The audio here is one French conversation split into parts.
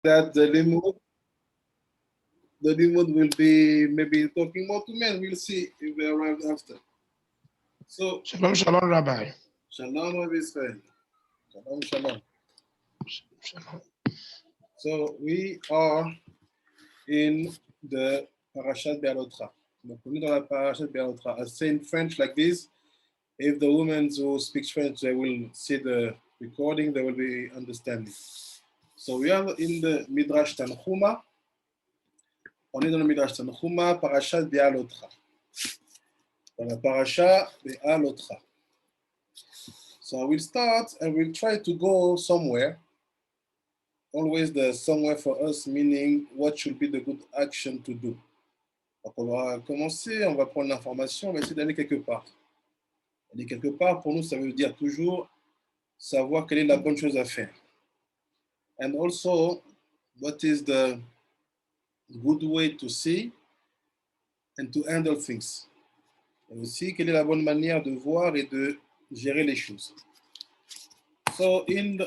that the limud will be maybe talking more to men. We'll see if they arrive after. So, Shalom, shalom, Rabbi. Shalom of Israel. Shalom, shalom. Shalom. So we are in the Parashat Be'alotra. Donc on est dans la Parashat Be'alotra. I say in French like this. If the women who speak French, they will see the recording, they will be understanding. So we are in the Midrash Tanchuma. On est dans le Midrash Tanchuma, Parashat Be'alotra. Dans la Parashat Be'alotra. So I will start and we'll try to go somewhere. Always the somewhere for us, meaning what should be the good action to do. Donc on va commencer, on va prendre l'information, on va essayer d'aller quelque part. Aller quelque part, pour nous, ça veut dire toujours savoir quelle est la bonne chose à faire. And also, what is the good way to see and to handle things. Et aussi, quelle est la bonne manière de voir et de gérer les choses. So, in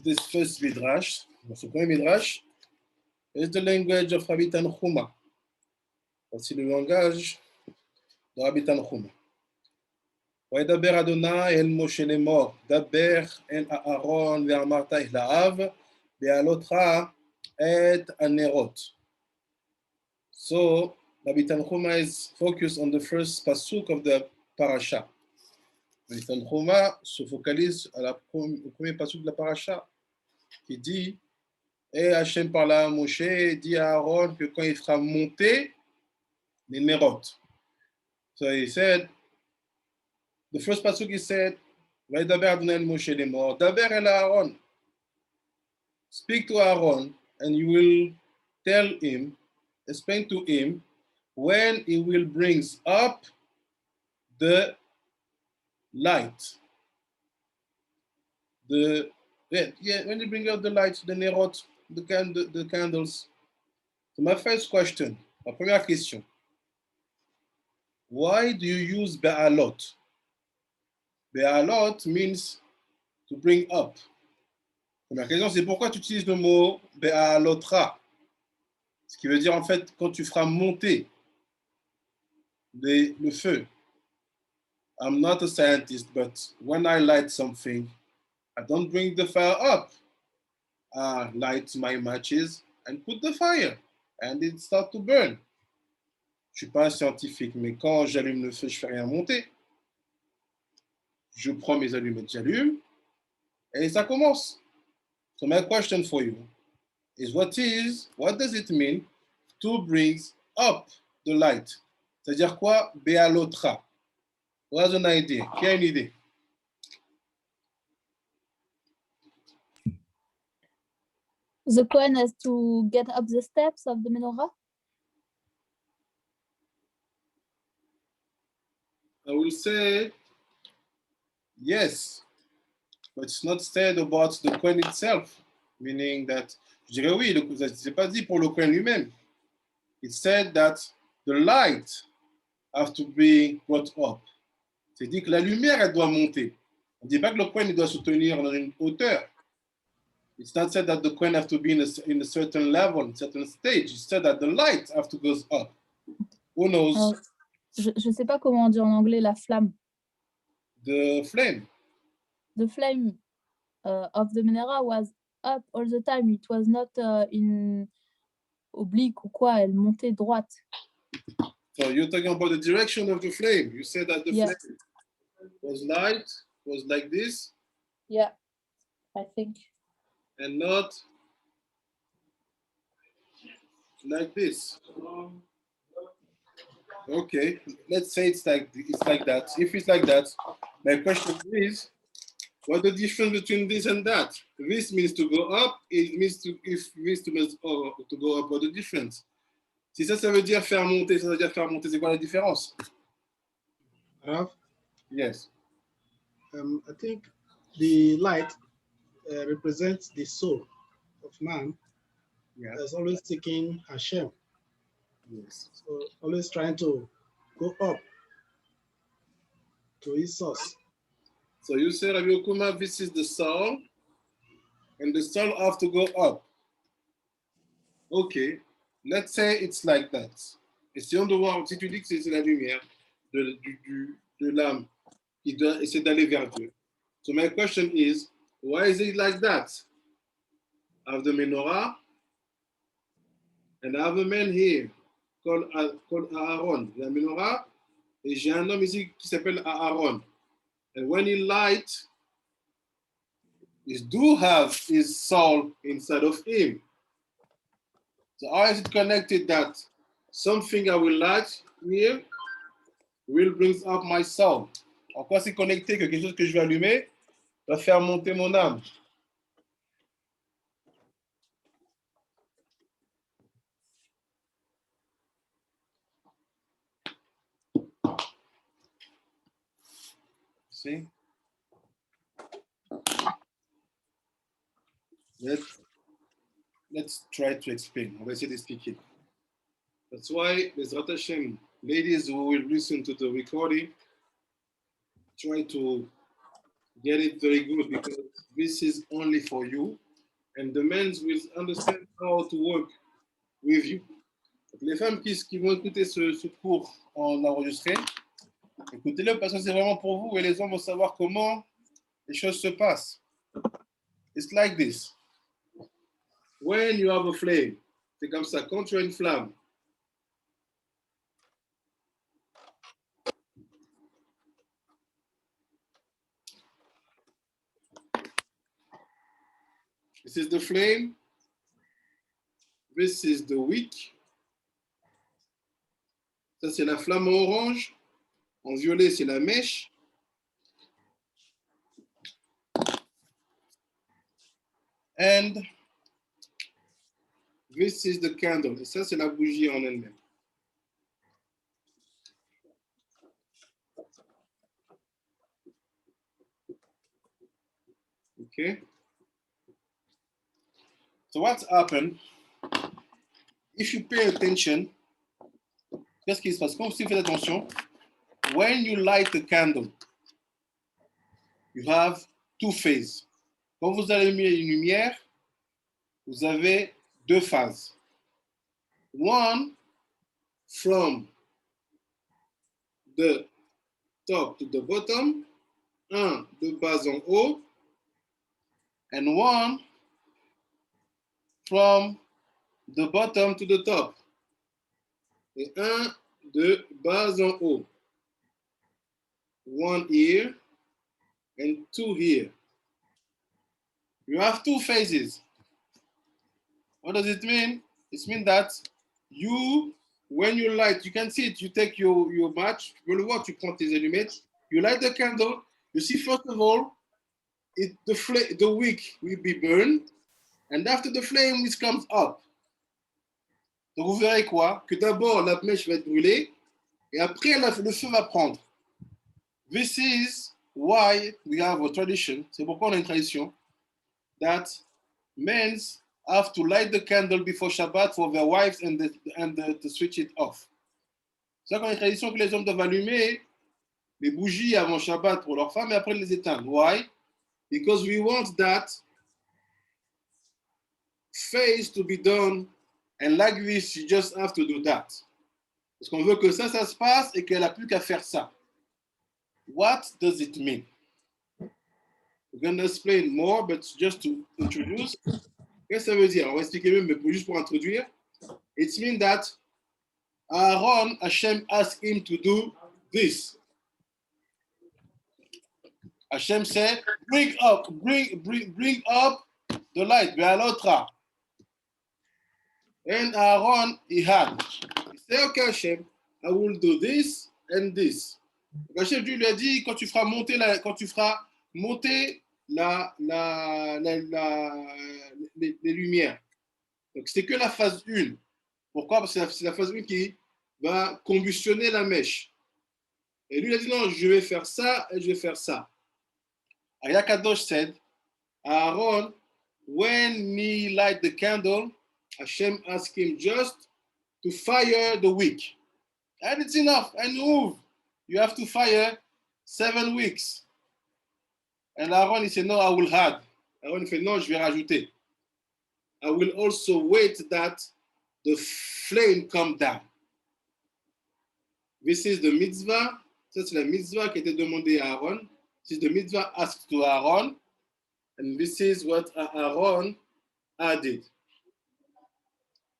this first midrash, dans ce premier midrash, is the language of Rabbi Tanchuma. Voici le langage de Rabbi Tanchuma. וידבר אדוני אל משה לאמור, דבר אל אהרון ואמרת אליו, בהעלותך את הנרות. So, Rabbi Tanchuma is focused on the first pasuk of the parasha. Rabbi Tanchuma se focalise au premier pasuk de la parasha, qui dit, et Hachem parla à Moshe et dit à Aaron que quand il fera monter les nerot. So he said, the first pasuk he said, וידבר אדוני אל משה לאמור, דבר אל אהרון. Speak to Aaron and you will tell him, explain to him, when he will bring up the light. When you bring up the light, the nerot, the candles. So my first question, ma première question, why do you use be'alot? Be'alot means to bring up. Première question, c'est pourquoi tu utilises le mot be'alotra? Ce qui veut dire en fait quand tu feras monter le feu. I'm not a scientist, but when I light something, I don't bring the fire up. I light my matches and put the fire, and it starts to burn. Je ne suis pas un scientifique, mais quand j'allume le feu, je ne fais rien monter. Je prends mes allumettes, j'allume, et ça commence. So my question for you is what does it mean to bring up the light? C'est-à-dire quoi? Be'alotra. What's an idea? Qui a une idée? The Kohen has to get up the steps of the menorah? I will say yes, but it's not said about the Kohen itself, meaning that, je dirais oui, c'est pas dit pour le Kohen lui-même. It said that the light have to be brought up. C'est dit que la lumière, elle doit monter. On ne dit pas que le Kohen doit se tenir dans une hauteur. It's not said that the Kohen have to be in a certain level, a certain stage. It's said that the light have to go up. Who knows? Je ne sais pas comment on dit en anglais la flamme. The flame. The flame of the menorah was up all the time. It was not in oblique ou quoi. Elle montait droite. So you're talking about the direction of the flame. You said that the flame was light, was like this. Yeah, I think. And not like this. Okay, let's say it's like that. If it's like that, my question is, what's the difference between this and that? This means to go up. It means to go up. What's the difference? Si ça veut dire faire monter, ça veut dire faire monter. C'est quoi la différence? Rav? Yes. I think the light represents the soul of man. Yeah. That's always seeking Hashem. Yes. So always trying to go up to his source. So you say, Rabbi Okuma, this is the soul, and the soul have to go up. OK, let's say it's like that. Essayons de voir, si tu dis que c'est la lumière de l'âme qui doit essayer d'aller vers Dieu. So my question is, why is it like that? I have the menorah, and I have a man here called Aaron. La menorah, et j'ai un homme ici qui s'appelle Aaron. And when he light, he do have his soul inside of him. So how is it connected that something I will light here will bring up my soul? En quoi c'est connecté que quelque chose que je vais allumer va faire monter mon âme? See? Let's try to explain. On va essayer d'expliquer. That's why, Bezrat Hashem, ladies who will listen to the recording, try to get it very good because this is only for you, and the men will understand how to work with you. Les femmes qui vont écouter ce cours en enregistré, écoutez-le parce que c'est vraiment pour vous et les hommes vont savoir comment les choses se passent. It's like this. When you have a flame, c'est comme ça, quand tu as une flamme, this is the flame, this is the wick, ça c'est la flamme en orange, en violet c'est la mèche, and this is the candle, et ça c'est la bougie en elle-même. Okay? So what's happened, if you pay attention, qu'est-ce qui se passe? Quand vous faites attention, when you light the candle, you have two phases. Quand vous allumez une lumière, vous avez deux phases. One from the top to the bottom, un de bas en haut, and one from the bottom to the top. Et un de bas en haut. One here and two here. You have two phases. What does it mean? It means that you, when you light, you can see it, you take your match, tu peux le voir, tu prends tes allumettes, you light the candle, you see first of all, the wick will be burned, and after the flame, it comes up. Donc vous verrez quoi? Que d'abord la mèche va être brûlée, et après le feu va prendre. This is why we have a tradition, c'est pourquoi on a une tradition, that men have to light the candle before Shabbat for their wives and to switch it off. C'est ça qu'on a une tradition que les hommes doivent allumer les bougies avant Shabbat pour leurs femmes et après les éteindre. Why? Because we want that phase to be done, and like this, you just have to do that. Parce qu'on veut que ça se passe et qu'elle n'a plus qu'à faire ça. What does it mean? We're going to explain more, but just to introduce. Qu'est-ce que ça veut dire? On va expliquer même, mais juste pour introduire. It means that Aaron, Hashem asked him to do this. Hashem said, bring up the light, Be'alotra. And Aaron, he had. He said, okay, Hashem, I will do this and this. Donc Hashem, Dieu lui a dit, quand tu feras monter les lumières. Donc c'était que la phase 1. Pourquoi? Parce que c'est la phase 1 qui va combustionner la mèche. Et lui, il a dit, non, je vais faire ça et je vais faire ça. Ayakadosh said, Aaron, when he light the candle, Hashem asked him just to fire the wick. And it's enough, and move. You have to fire 7 wicks. And Aaron, he said, no, I will add. Aaron, il fait, non, je vais rajouter. I will also wait that the flame come down. This is the mitzvah. Ça, c'est la mitzvah qui était demandée à Aaron. This is the mitzvah asked to Aaron. And this is what Aaron added.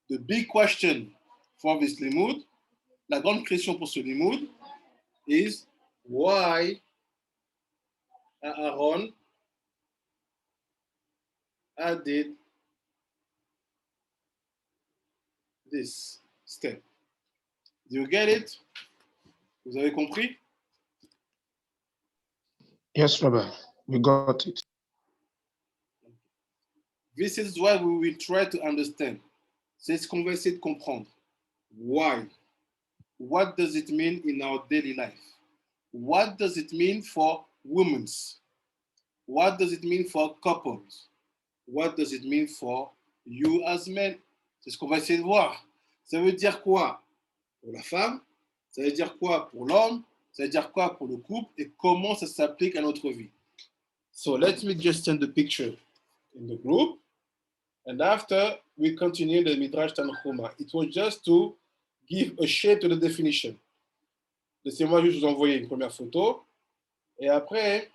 The big question for this limud, la grande question pour ce limud, is why Aaron added this step. Do you get it? Vous avez compris? Yes, Rabbi, we got it. This is why we will try to understand. C'est ce qu'on va essayer de comprendre. Why? What does it mean in our daily life? What does it mean for women? What does it mean for couples? What does it mean for you as men? C'est ce qu'on va essayer de voir. Ça veut dire quoi pour la femme? Ça veut dire quoi pour l'homme? Ça veut dire quoi pour le couple? Et comment ça s'applique à notre vie? So let me just send the picture in the group. And after we continue the Midrash Tanchuma. It was just to give a shape to the definition. Laissez-moi juste vous envoyer une première photo. Et après,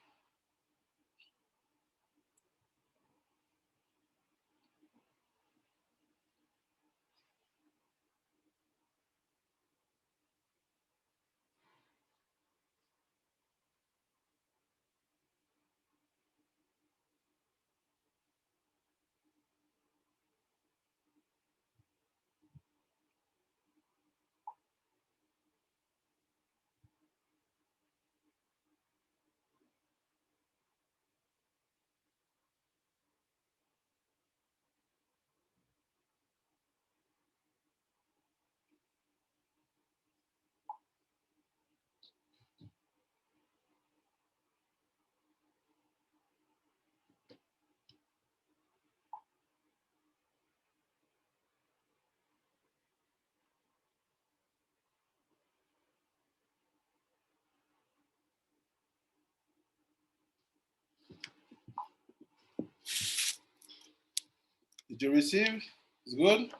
did you receive? It's good?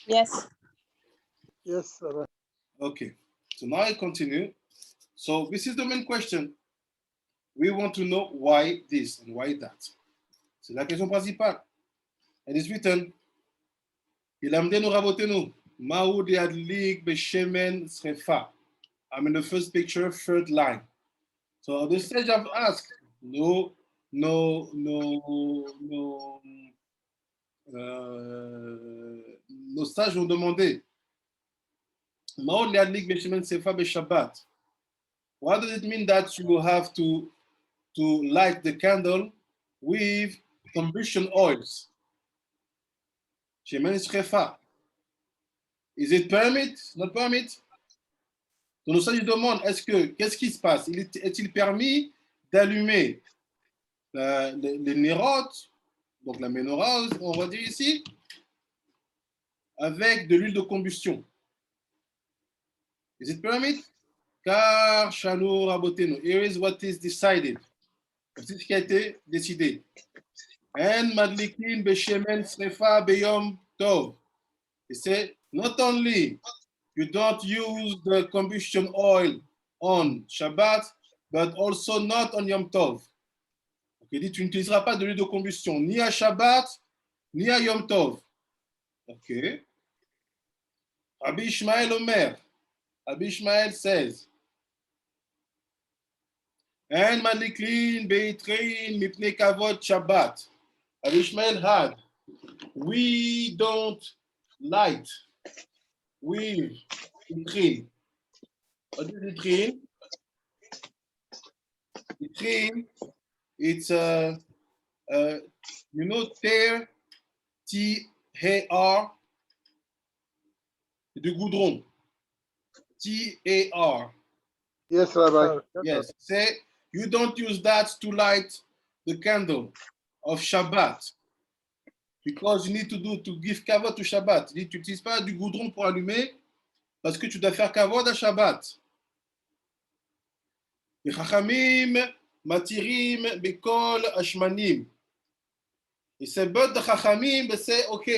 Yes. Yes, Rabbi. Okay, so now I continue. So this is the main question. We want to know why this and why that. C'est la question principale. And it's written, Ilamdenu rabotenu, Maoud yadlik beshemen srefa. I'm in the first picture, third line. So the sage have asked, nos sages ont demandé, Maoud yadlik beshemen srefa beshabbat. What does it mean that you have to light the candle with combustion oils? Shemen srefa. Is it permit? Not permit? Donc, nos sages demandent, qu'est-ce qui se passe? Est-il permis d'allumer les nérotes, donc la menorah, on va dire ici, avec de l'huile de combustion? Is it permit? Car Shanu Rabotenu, here is what is decided. C'est ce qui a été décidé. En madlikin beshemen srefa beyom tov. Et c'est not only you don't use the combustion oil on Shabbat, but also not on Yom Tov. Donc, il dit, tu n'utiliseras pas de l'huile de combustion ni à Shabbat, ni à Yom Tov. Ok. Rabbi Ishmael Omer. Rabbi Ishmael says, En madlikin beitrein mipnei kavod Shabbat. Rabbi Ishmael had, we don't light with Itrin. What is Itrin? Itrin, it's you know, terre, T-A-R, du goudron. T-A-R. Yes, Rabbi. Yes. Say, you don't use that to light the candle of Shabbat. Because you need to give kavod to Shabbat. Tu n'utilises pas du goudron pour allumer parce que tu dois faire kavod à Shabbat. Les chachamim matirim bekol ashmanim. Et ces bêtes de chachamim, c'est OK.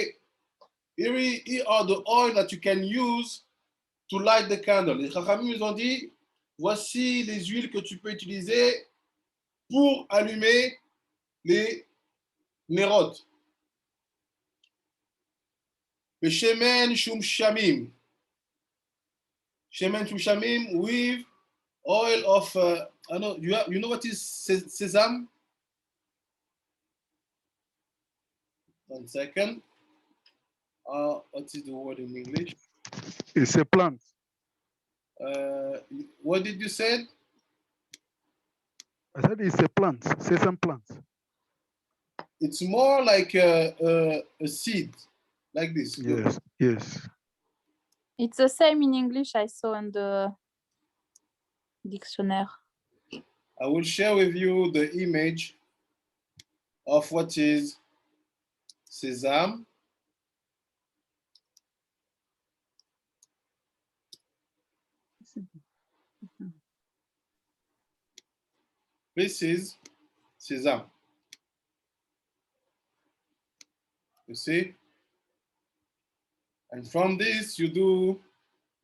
here are the oil that you can use to light the candle. Les Chachamim nous ont dit, voici les huiles que tu peux utiliser pour allumer les nerot. Le shemen shum shamim. Shemen shum shamim with oil of, I know, you know what is sesame? 1 second. What is the word in English? It's a plant. What did you say? I said it's a plant, sesame plant. It's more like a seed, like this. Yes, yes. It's the same in English I saw in the dictionary. I will share with you the image of what is sesame. This is sesame. You see? And from this, you do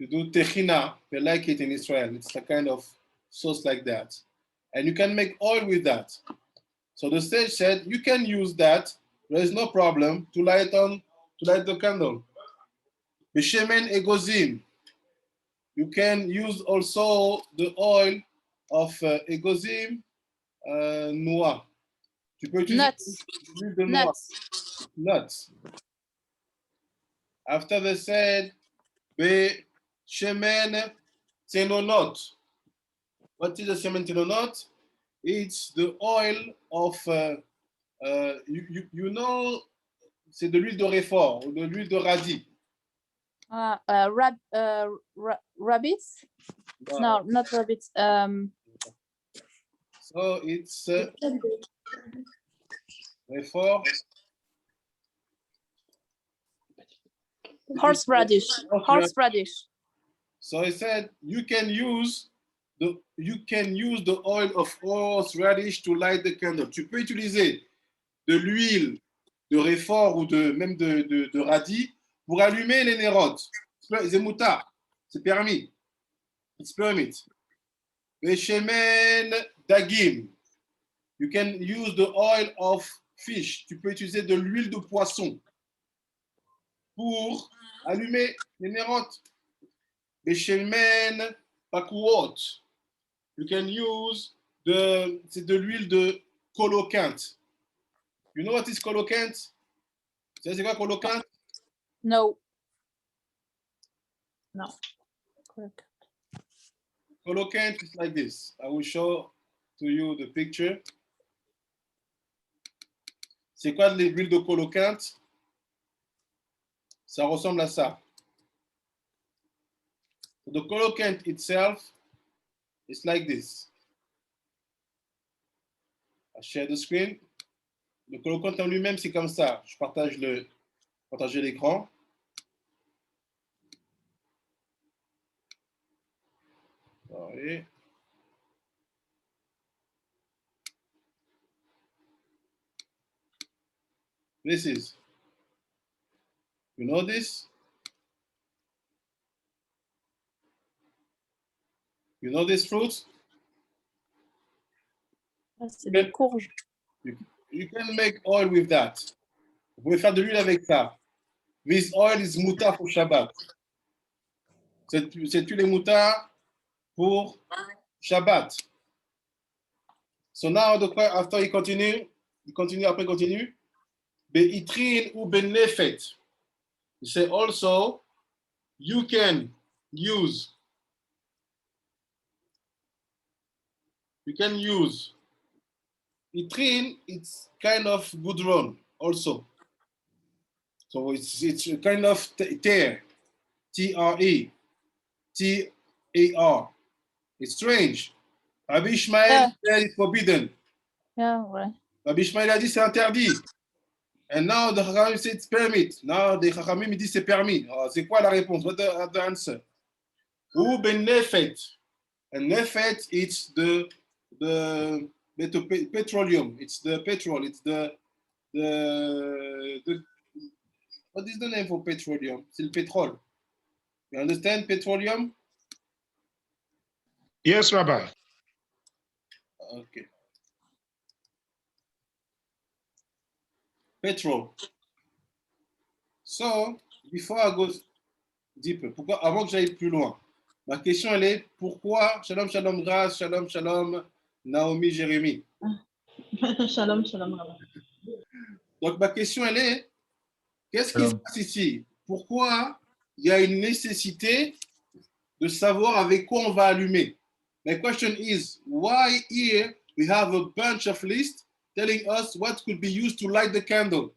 tehina. They like it in Israel. It's a kind of sauce like that. And you can make oil with that. So the sage said, you can use that. There is no problem to light the candle. Bishemen egozim. You can use also the oil of egozim noix. Tu peux utiliser l'huile de noix. Nuts. After they said, Shemen tenonot. What is the shemen tenonot? It's the oil of, you know, c'est de l'huile de réfort ou de l'huile de radis. Rabbits? No, not rabbits. So it's réfort. Horseradish. Horseradish. So he said you can use the oil of horseradish to light the candle. Tu peux utiliser de l'huile de réfort ou même de radis pour allumer les nérotes. C'est moutard, c'est permis. It's permit. Beshemen dagim. You can use the oil of fish. Tu peux utiliser de l'huile de poisson pour allumer les nérotes. Beshemen pakuot. You can use c'est de l'huile de colocante. You know what is colocante? C'est quoi colocante? No. No. Correct. Colocante is like this. I will show to you the picture. C'est quoi l'huile de colocante? Ça ressemble à ça. The colocant itself is like this. I share the screen. Le colocant en lui-même, c'est comme ça. Je partage l'écran. Sorry. This is. You know this? You know this fruit? C'est des courges. You can make oil with that. Vous pouvez faire de l'huile avec ça. This oil is mutar pour Shabbat. Cette huile est mutar pour Shabbat. So now, after he continue, après continue. Be'itrin ou benefet. He say also, you can use itrin, it's kind of good run also. So it's a kind of tear, T-R-E, T-A-R. It's strange. Rabbi Ishmael said it's forbidden. Yeah, ouais. Rabbi Ishmael a dit c'est interdit. And now the Chachamim say it's permit. Now the Chachamim dit c'est permis. C'est quoi la réponse? What's the answer? Ou ben nefet. And nefet, it's the petroleum. It's the petrol. It's the What is the name for petroleum? C'est le pétrole. You understand petroleum? Yes, Rabbi. Okay. Petrol. So, before I go deeper, pourquoi, avant que j'aille plus loin, ma question elle est pourquoi, shalom, shalom, grâce, shalom, shalom, Naomi, Jérémie. Shalom, shalom. Rabbi. Donc ma question elle est, qu'est-ce qui se passe ici? Pourquoi il y a une nécessité de savoir avec quoi on va allumer? My question is, why here we have a bunch of lists telling us what could be used to light the candle?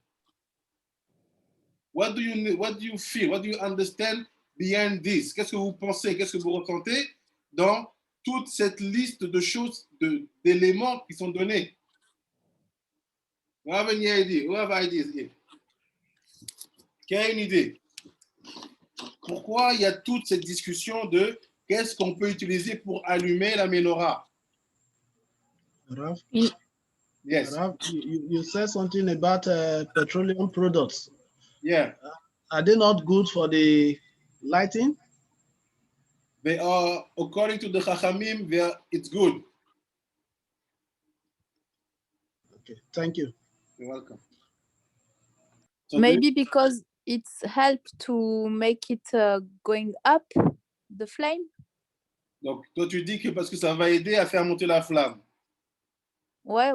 What do you feel? What do you understand behind this? Qu'est-ce que vous pensez? Qu'est-ce que vous ressentez dans toute cette liste de choses, d'éléments qui sont donnés? Who have any idea? Who have ideas here? Qui a une idée? Pourquoi il y a toute cette discussion de qu'est-ce qu'on peut utiliser pour allumer la menorah? Rav, Yes. Rav, you said something about petroleum products. Yeah. Are they not good for the lighting? They are, according to the Chachamim, it's good. Okay, thank you. You're welcome. So Maybe because it's helped to make it going up, the flame. Donc, toi, tu dis que parce que ça va aider à faire monter la flamme. Ouais.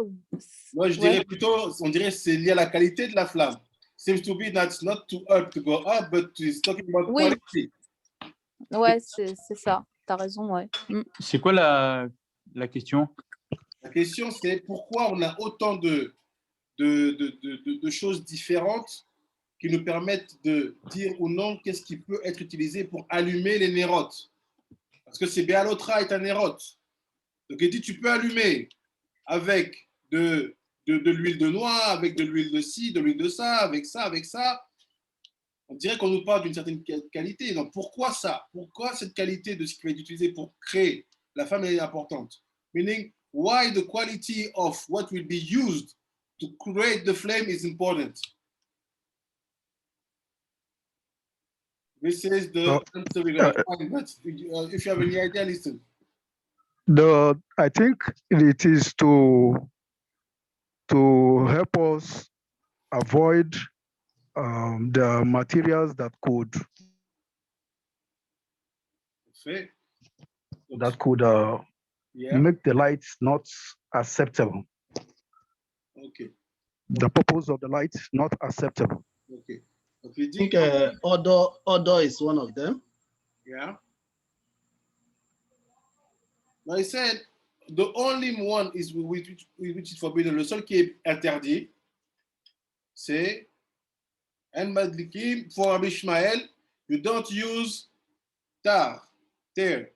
Moi, je dirais plutôt, on dirait que c'est lié à la qualité de la flamme. Seems to be that's not too up to go up, but it's talking about Oui. quality. Ouais, c'est ça. T'as raison, ouais. C'est quoi la question? La question, c'est pourquoi on a autant de choses différentes qui nous permettent de dire ou non qu'est-ce qui peut être utilisé pour allumer les nérotes. Parce que c'est Béalotra est un nérote. Donc il dit tu peux allumer avec de l'huile de noix, avec de l'huile de ci, de l'huile de ça, avec ça, avec ça. On dirait qu'on nous parle d'une certaine qualité. Donc pourquoi ça? Pourquoi cette qualité de ce qui va être utilisé pour créer la flamme est importante? Meaning, why the quality of what will be used to create the flame is important. This is the answer we're going to find. But if you have any idea, listen. I think it is to help us avoid the materials that could Yeah. make the lights not acceptable. Okay. The purpose of the light not acceptable. Okay. I think odor is one of them. Yeah. Now he said the only one is which is forbidden. Le seul qui est interdit, c'est En Madlikim for Rabbi Ishmael. You don't use tar, terre.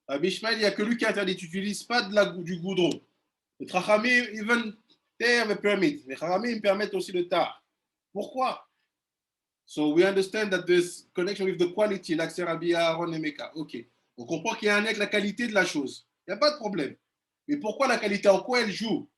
Rabbi Ishmael, il n'y a que lui qui est interdit. Tu n'utilises pas du goudron. Le Chachamim, even terre me permit. Les Chachamim permettent aussi le tar. Pourquoi? So we understand that there's connection with the quality, like c'est Rabbi Aaron et Meka. Ok. On comprend qu'il y a un lien avec la qualité de la chose. Il n'y a pas de problème. Mais pourquoi la qualité? En quoi elle joue?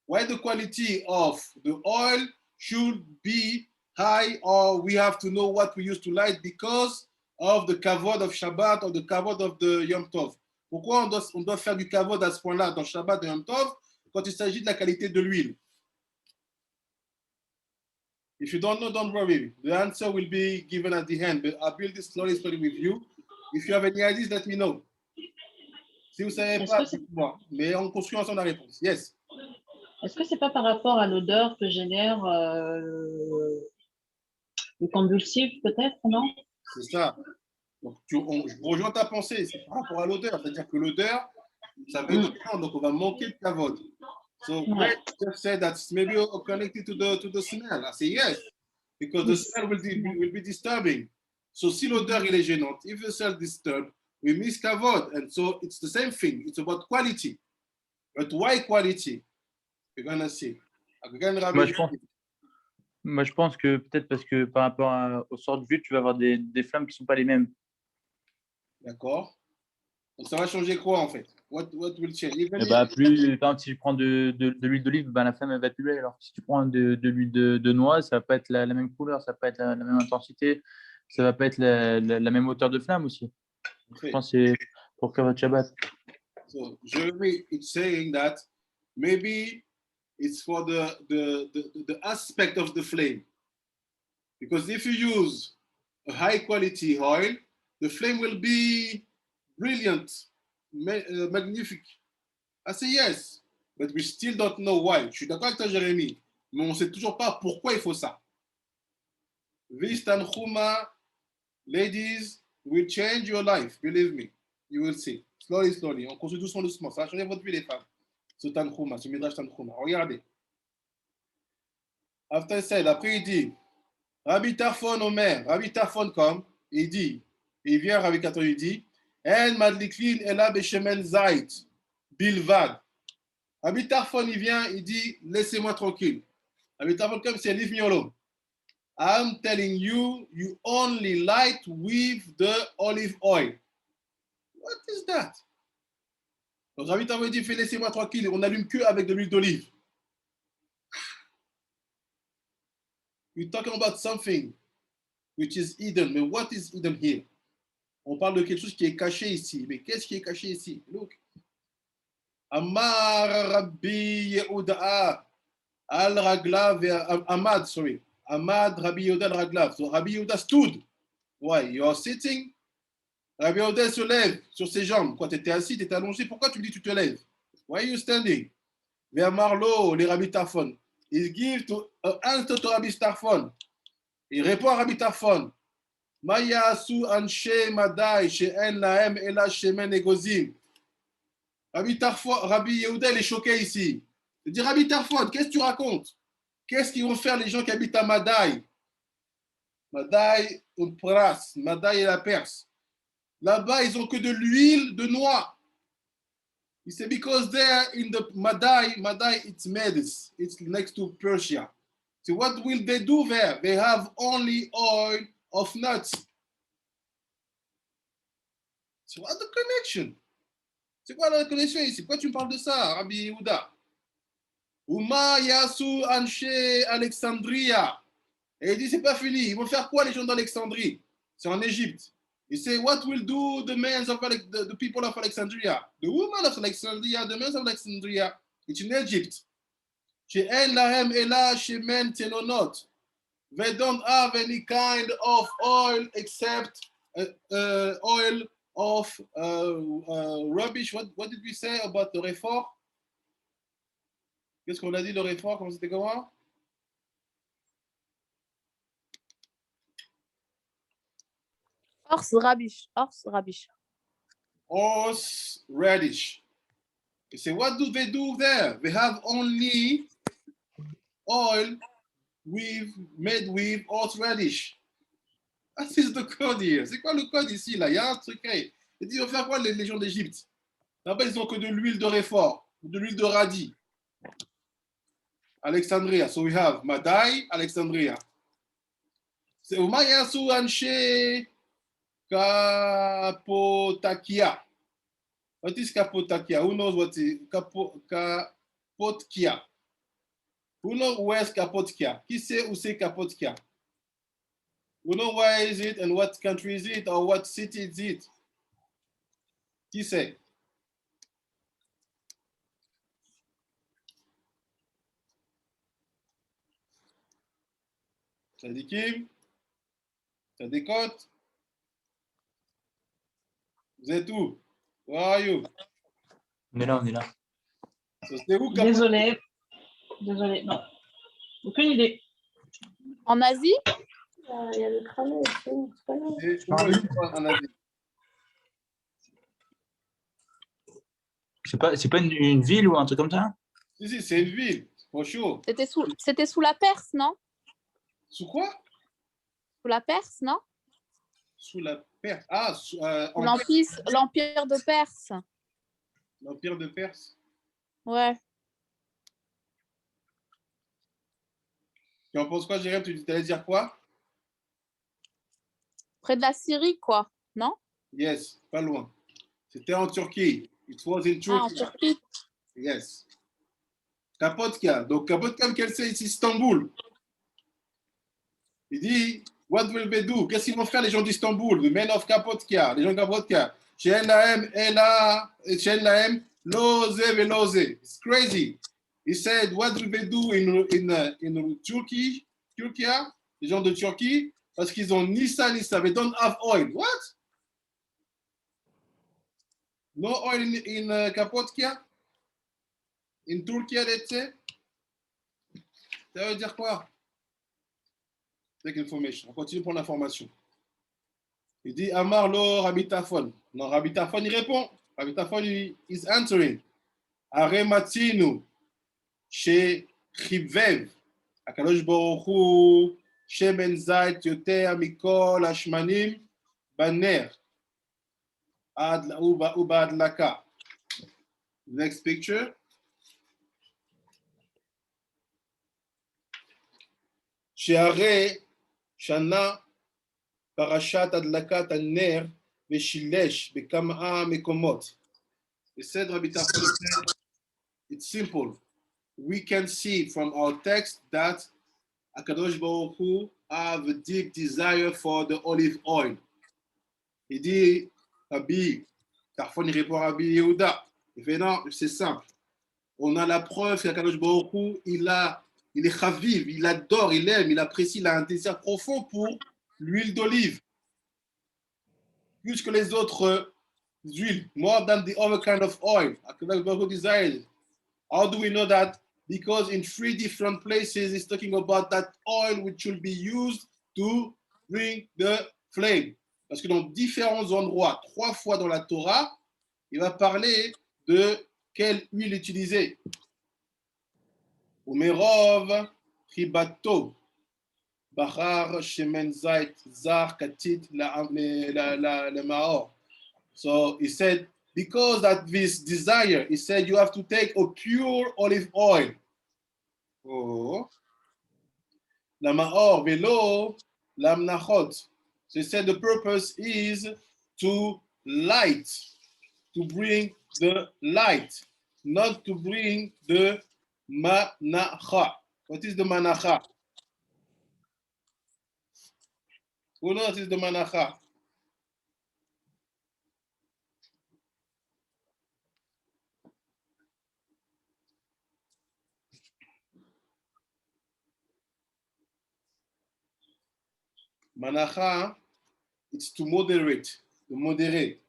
Why the quality of the oil should be high, or we have to know what we use to light because of the kavod of Shabbat or the kavod of the Yom Tov? Pourquoi on doit faire du kavod à ce point-là dans Shabbat et Yom Tov quand il s'agit de la qualité de l'huile? If you don't know, don't worry. The answer will be given at the end, but I'll build this slowly with you. If you have any ideas, let me know. Si vous ne savez pas, dites-moi. Mais on construit ensemble la réponse. Yes. Est-ce que c'est pas par rapport à l'odeur que génère le combustif, peut-être, non? C'est ça. Donc, je rejoins ta pensée. C'est par rapport à l'odeur. C'est-à-dire que l'odeur, ça va être différent. Donc, on va manquer de kavod. So Greg just said that's maybe connected to the smell. I say yes, because the smell will be disturbing. So si l'odeur il est gênante, if the smell disturbed, we miss kavod, and so it's the same thing. It's about quality, but why quality? We're gonna see. Moi, je pense que peut-être parce que par rapport aux sortes de vue, tu vas avoir des flammes qui ne sont pas les mêmes. D'accord. Donc ça va changer quoi en fait? what will change? Even Et if- bah, plus, par exemple, si je prends de l'huile d'olive, bah, la flamme elle va être plus belle. Alors que si tu prends de l'huile de noix, ça va pas être la même couleur, ça va pas être la même intensité, ça va pas être la même hauteur de flamme aussi. Je Okay. pense que c'est pour faire votre Shabbat. So Jeremy is saying that maybe it's for the aspect of the flame. Because if you use a high quality oil, the flame will be brilliant, magnifique. I say yes, but we still don't know why. Je suis d'accord avec toi, Jérémy, mais on ne sait toujours pas pourquoi il faut ça. This Tanhuma, ladies, will change your life, believe me. You will see. Slowly, slowly. On construit doucement, doucement. Ça va changer votre vie, les femmes. Ce Tanhuma, ce Midrash Tanhuma. Regardez. After I said, après il dit, Rabbi Tarfon Omer, Rabbi Tarfon comme, il dit, il vient Rabbi Tarfon, il dit, En madliklin ela beshemen zait, bilvad. Rabbi Tarfon, il vient, il dit, laissez-moi tranquille. Rabbi Tarfon comme, c'est leave me alone. I'm telling you, you only light with the olive oil. What is that? Donc Rabbi Tarfon dit, fais laissez-moi tranquille, on n'allume que avec de l'huile d'olive. We're talking about something which is hidden. But what is hidden here? On parle de quelque chose qui est caché ici. Mais qu'est-ce qui est caché ici? Look. Amar Rabbi Yehuda al-Raglav, Ahmad, sorry. Ahmad Rabbi Yehuda al-Raglav. So Rabbi Yehuda stood. Why? You are sitting. Rabbi Yehuda se lève sur ses jambes. Quand tu étais assis, tu étais allongé. Pourquoi tu me dis tu te lèves? Why are you standing? Vers Marlo, les Rabbi Tarfon. He gives to answer to Rabbi Tarfon. Il répond à Rabbi Tarfon. Mayasu anshe madai she'en lahem ela shemen egozim. Rabbi Tarfon, Rabbi Yehuda, il est choqué ici. Il dit Rabbi Tarfon, qu'est-ce que tu racontes? Qu'est-ce qu'ils vont faire les gens qui habitent à Madai? Madai ou Pras, Madai et la Perse. Là-bas, ils ont que de l'huile de noix. He said, because there in the Madai, it's Medes. It's next to Persia. So what will they do there? They have only oil of nuts. So what's the connection? C'est quoi la connexion ici? Pourquoi tu me parles de ça, Rabbi Yehuda? Uma Yasu Anshe Alexandria. Et il dit, c'est pas fini. Ils vont faire quoi les gens d'Alexandrie? C'est en Égypte. He say, what will do the men of the people of Alexandria? The women of Alexandria, the men of Alexandria, it's in Egypt. She'en lahem ela shemen telonot. They don't have any kind of oil except oil of rubbish. What did we say about the réfort? Qu'est-ce qu'on a dit, le réfort? Comment c'était comment? Horseradish. Horse radish. You say, what do they do there? They have only oil made with horseradish. That is the code here. C'est quoi le code ici, là? Il y a un secret. Il dit, ils vont faire quoi les gens d'Égypte? Là-bas, ils ont que de l'huile de réfort, de l'huile de radis. Alexandria. So we have Madai, Alexandria. C'est Umayasu Anshe Kapotakia. What is Kapotakia? Who knows what is Kapotkia? Who knows where's Kapotkia? Qui sait où c'est Kapotkia? Who knows where is it and what country is it or what city is it? Qui sait? Ça dit Kim? Ça décote? Vous êtes où? Where are you? On est là, on est là. So, c'est où Kapotkia? Désolé, non. Aucune idée. En Asie? Il y a le crâne aussi, c'est pas grave. C'est où en Asie? C'est pas une ville ou un truc comme ça? Si, c'est une ville, for sure. C'était sous la Perse, non? Sous quoi? Sous la Perse, non? Sous la Perse. Ah, en L'Empire de Perse. l'Empire de Perse. Ouais. Tu en penses quoi, Jérém? Tu allais dire quoi? Près de la Syrie, quoi. Non? Yes, pas loin. C'était en Turquie. It was in Ah, en Turkey. Turquie. Yes. Kapotka. Donc, Kapotka, quel c'est ici? Istanbul. Il dit, what will they do? Qu'est-ce qu'ils vont faire les gens d'Istanbul? The men of Kapotka, les gens de Kapotka. She'en lahem, loze veloze. It's crazy. He said, what will they do in Turkey? Turkey, les gens de Turquie, parce qu'ils ont ni ça ni ça. They don't have oil. What? No oil in Kapotka? In Turkey, let's say? Ça veut dire quoi? Take information. On continue pour l'information. Il dit Amar lo Rabbi Tarfon. Non, Rabbi Tarfon, il répond. Rabbi Tarfon, is answering. Are matinu chez Chivvev. Akadosh Baruch Hu shemen zait yoter mikol hashmanim baner ubadlaka. Next picture. Sheare Shana Parashat Adlakat Ner Veshilesh Bekama Mekomot. He said, Rabbi Tarfon, it's simple. We can see from our text that Akadosh Baruch Hu have a deep desire for the olive oil. Il dit, Rabbi Tarfon, il répond à Rabbi Yehuda. Il fait non, c'est simple. On a la preuve qu'Akadosh Baruch Hu, il est chaviv, il adore, il aime, il apprécie, il a un désir profond pour l'huile d'olive. Plus que les autres huiles. More than the other kind of oil. Akadosh Baruch Hu desires. How do we know that? Because in 3 different places, it's talking about that oil which will be used to bring the flame. Parce que dans différents endroits, 3 fois dans la Torah, il va parler de quelle huile utiliser. Umerov Chibato Bahar Shemen Zait Zar Katit La Maor. So he said, because that this desire, he said you have to take a pure olive oil. Oh. La Maor Velo Lamnachot. So he said the purpose is to light, to bring the light, not to bring the manacha. What is the manacha? Who knows what is the manacha? Manacha, it's to moderate, to moderate.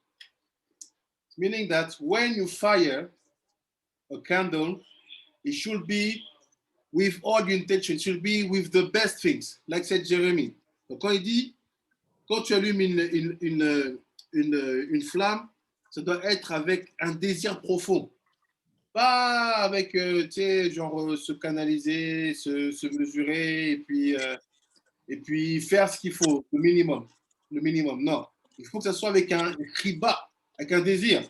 Meaning that when you fire a candle, it should be with all the intention, it should be with the best things, like said Jeremy. Donc quand il dit, quand tu allumes une flamme, ça doit être avec un désir profond. Pas avec, tu sais, genre se canaliser, se mesurer, et puis faire ce qu'il faut, le minimum. Le minimum, non. Il faut que ça soit avec un riba, avec un désir.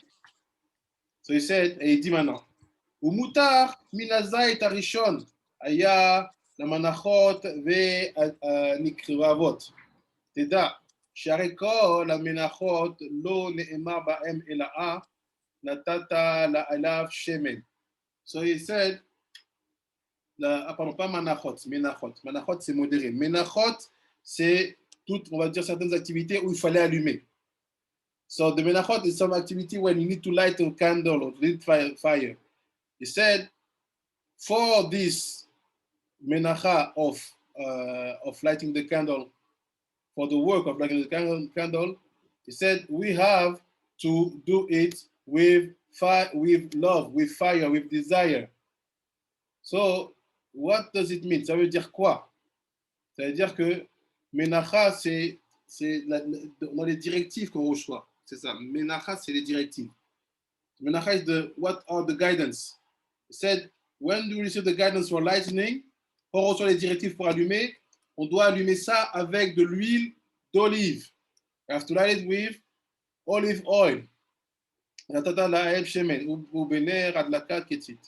So he said, et il dit maintenant, Umutar minazait arishon, aya la manachot ve nikrivavot. Teda, shareko la menachot lo ne'emar ba'em ela'a, natata la alav shemen. So he said, pardon, pas manachot, menachot. Manachot, c'est modéré. Menachot, c'est toutes, on va dire, certaines activités où il fallait allumer. So the menachot is some activity when you need to light a candle or lit fire. He said, for this menacha of lighting the candle, for the work of lighting the candle, he said, we have to do it with love, with fire, with desire. So, what does it mean? Ça veut dire quoi? Ça veut dire que menacha, c'est dans les directives qu'on reçoit. C'est ça. Menacha, c'est les directives. Menacha is what are the guidance? He said, when do we receive the guidance for lightning? On reçoit les directives pour allumer. On doit allumer ça avec de l'huile d'olive. You have to light it with olive oil. Natata la'el shemen, ubener adlakat ketit.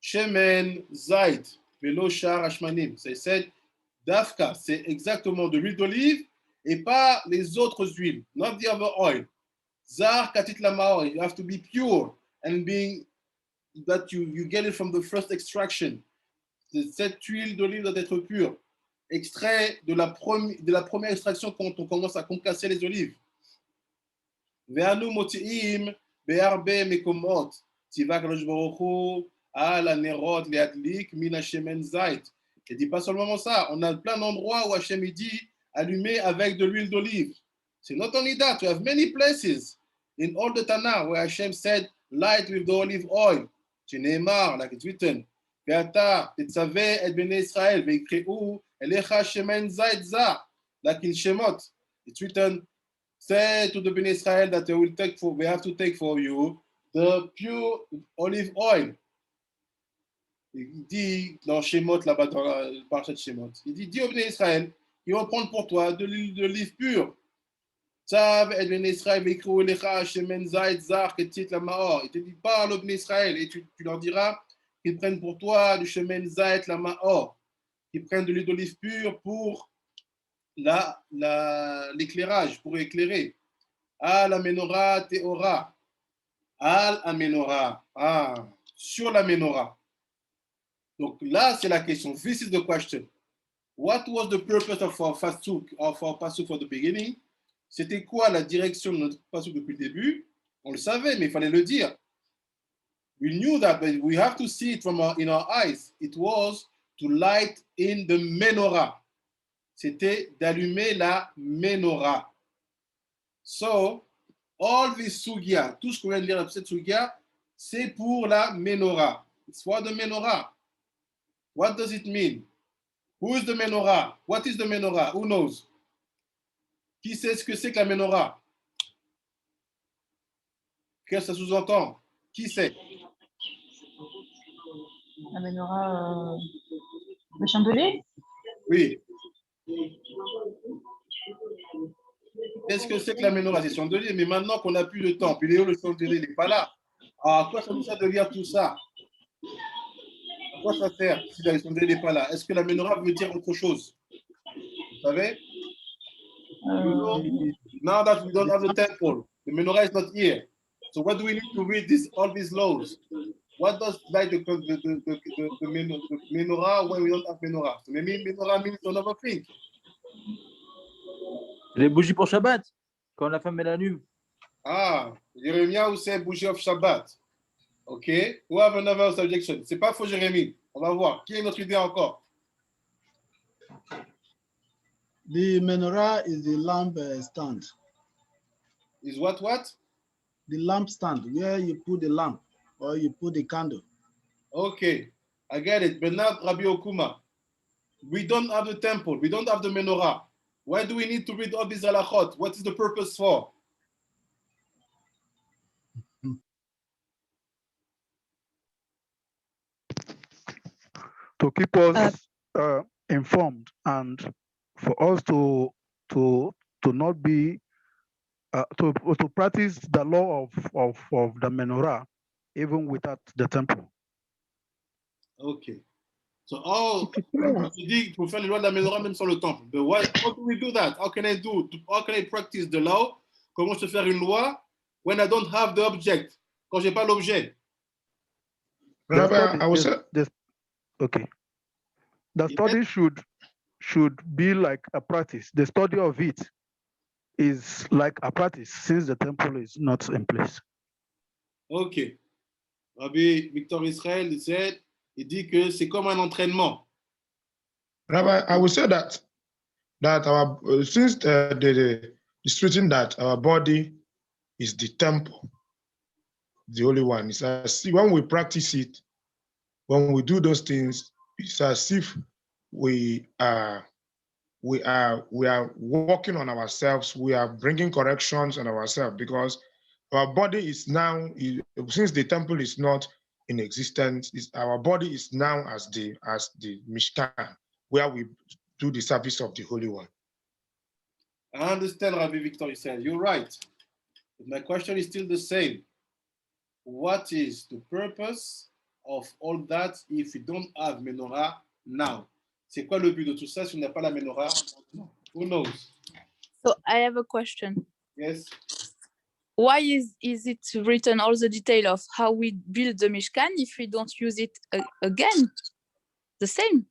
Shemen zait, velo shar hashmanim. So he said, dafka, c'est exactement de l'huile d'olive et pas les autres huiles, not the other oil. Zar katit lamaor. You have to be pure and being that you get it from the first extraction. Cette huile d'olive doit être pure. Extrait de la première extraction quand on commence à concasser les olives. Ve'anu moti'im be'arbe mekomot. Tiva kadosh baruch hu al hanerot le'adlik min hashemen zait. Il dit pas seulement ça, on a plein d'endroits où Hachem dit allumer avec de l'huile d'olive. C'est not only that, we have many places in all the Tanakh where Hashem said light with the olive oil. Sheneemar, like it's written, Ve'ata tetzaveh et bnei Israel ve'ikre'u elecha shemen zait zar, like in Shemot. It's written, say to the bnei Israel that they have to take for you the pure olive oil. Il dit dans Shemot, là-bas dans la parashat Shemot, il dit, dis au bnei Israël, ils vont prendre pour toi de l'huile d'olive pure. Tzav et bnei Israël ve'ikre'u elecha shemen zait zar ketit lamaor. Il te dit, parle au bnei Israël et tu leur diras qu'ils prennent pour toi du shemen zait lamaor, qu'ils prennent de l'huile d'olive pure pour l'éclairage, pour éclairer. Al amenora teora. Al amenora. Sur la menorah. Donc là, c'est la question. This is the question. What was the purpose of our pasuk for the beginning? C'était quoi la direction de notre pasuk depuis le début? On le savait, mais il fallait le dire. We knew that, but we have to see it in our eyes. It was to light in the menorah. C'était d'allumer la menorah. So, all this sugya, tout ce qu'on vient de lire dans cette sugya, c'est pour la menorah. It's for the menorah. What does it mean? Who is the menorah? What is the menorah? Who knows? Qui sait ce que c'est que la menorah? Qu'est-ce que ça sous-entend? Qui sait? La menorah, le chandelier? Oui. Qu'est-ce que c'est que la menorah? C'est le chandelier, mais maintenant qu'on n'a plus de temps, puis Léo, le chandelier n'est pas là. Alors, à quoi ça nous sert de lire tout ça? À quoi ça sert si le chandelier n'est pas là? Est-ce que la menorah veut dire autre chose? Vous savez? Now that we don't have the temple, the menorah is not here. So what do we need to read all these laws? What does like the menorah when we don't have menorah? So maybe menorah means another thing. Les bougies pour Shabbat, quand la femme met l'allume. Jérémia, où c'est bougie of Shabbat? OK. Who have another suggestion? C'est pas faux, Jérémie. On va voir. Qui a une autre idée encore? The menorah is the lamp stand. Is what? The lamp stand, where you put the lamp or you put the candle. Okay, I get it. But now, Rabbi Okuma, we don't have the temple. We don't have the menorah. Why do we need to read all these halachot? What is the purpose for? To keep us informed and for us to not be to practice the law of the menorah even without the temple. Okay. So tu dis pour faire les lois de la menorah même sans le temple. But how do we do that? How can I practice the law? Comment je peux faire une loi when I don't have the object? Quand j'ai pas l'objet. Rabbi, I was okay. The study should be like a practice. The study of it is like a practice since the temple is not in place. Okay. Rabbi Victor Israel il dit que c'est comme un entraînement. Rabbi, I would say that our since the written that our body is the temple, the only one. It's as if when we practice it, when we do those things, it's as if we are working on ourselves. We are bringing corrections on ourselves because our body is now, since the temple is not in existence, our body is now as the Mishkan, where we do the service of the Holy One. I understand, Rabbi Victor said. You're right. But my question is still the same. What is the purpose of all that if we don't have menorah now? C'est quoi le but de tout ça si on n'a pas la menorah? Who knows? So I have a question. Yes. why is it written all the detail of how we build the Mishkan if we don't use it again? The same.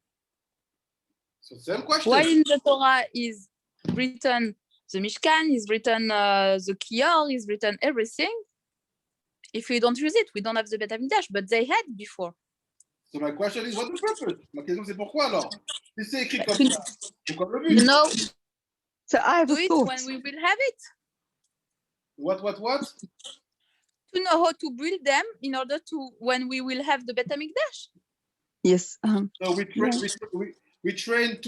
So same question. Why in the Torah is written the Mishkan, is written the Kior, is written everything? If we don't use it, we don't have the Bet HaMikdash, but they had before. So my question is, what the purpose? Ma question c'est pourquoi alors? Si c'est écrit comme ça, c'est quoi le but? You know, So I have do a it thought. when we will have it. What? To know how to build them in order to when we will have the Bet HaMikdash. Yes. So we train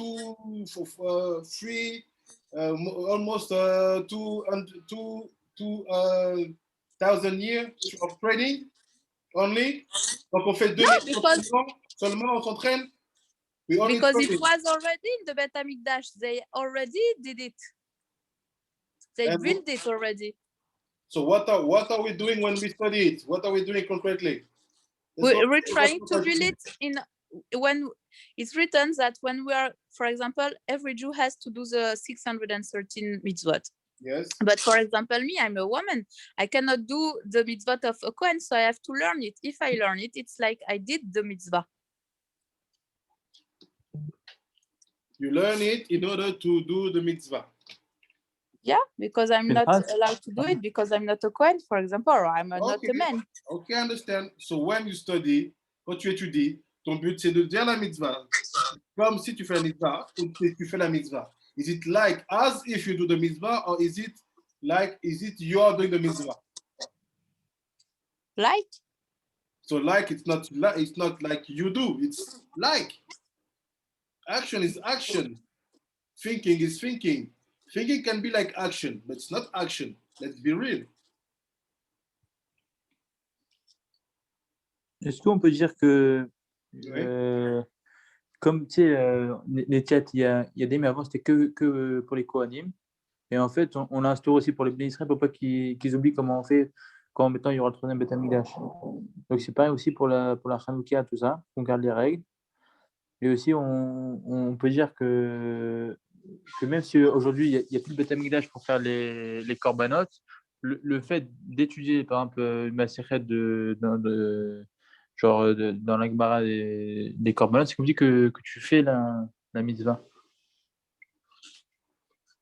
for 3 almost 2,000 years of training only. Donc on fait 2 No, seulement on s'entraîne. We only because train. it was already in the Bet HaMikdash. They already did it. They And built it already. So what are we doing when we study it? What are we doing concretely? We're trying to build it in when it's written that when we are, for example, every Jew has to do the 613 mitzvot. Yes. But for example, me, I'm a woman. I cannot do the mitzvot of a Kohen, so I have to learn it. If I learn it, it's like I did the mitzvah. You learn it in order to do the mitzvah. Yeah, because I'm not Pinchas? allowed to do it because I'm not a Kohen, for example, or I'm not a man. Okay, I understand. So when you study, quand tu étudies, ton but c'est de dire la mitzvah. Comme si tu fais la mitzvah, tu fais la mitzvah. Is it like as if you do the mitzvah, or is it you are doing the mitzvah? Like? So like it's not like you do, it's like. Action is action. Thinking is thinking. Thinking can be like action, but it's not action. Let's be real. Est-ce qu'on peut dire que, Ouais. comme tu sais, les chats, il y a des, mais avant c'était que pour les Kohanim. Et en fait, on l'instaure aussi pour les Bnei Israël pour pas qu'ils oublient comment on fait quand maintenant il y aura le troisième Beth Amikdash. Donc c'est pareil aussi pour la Hanouka, tout ça, qu'on garde les règles. Et aussi, on peut dire que même si aujourd'hui il n'y a plus de Beth Amikdash pour faire les korbanot, le fait d'étudier par exemple une Masechet dans la Gemara des korbanot, c'est comme dit que tu fais la mitzvah.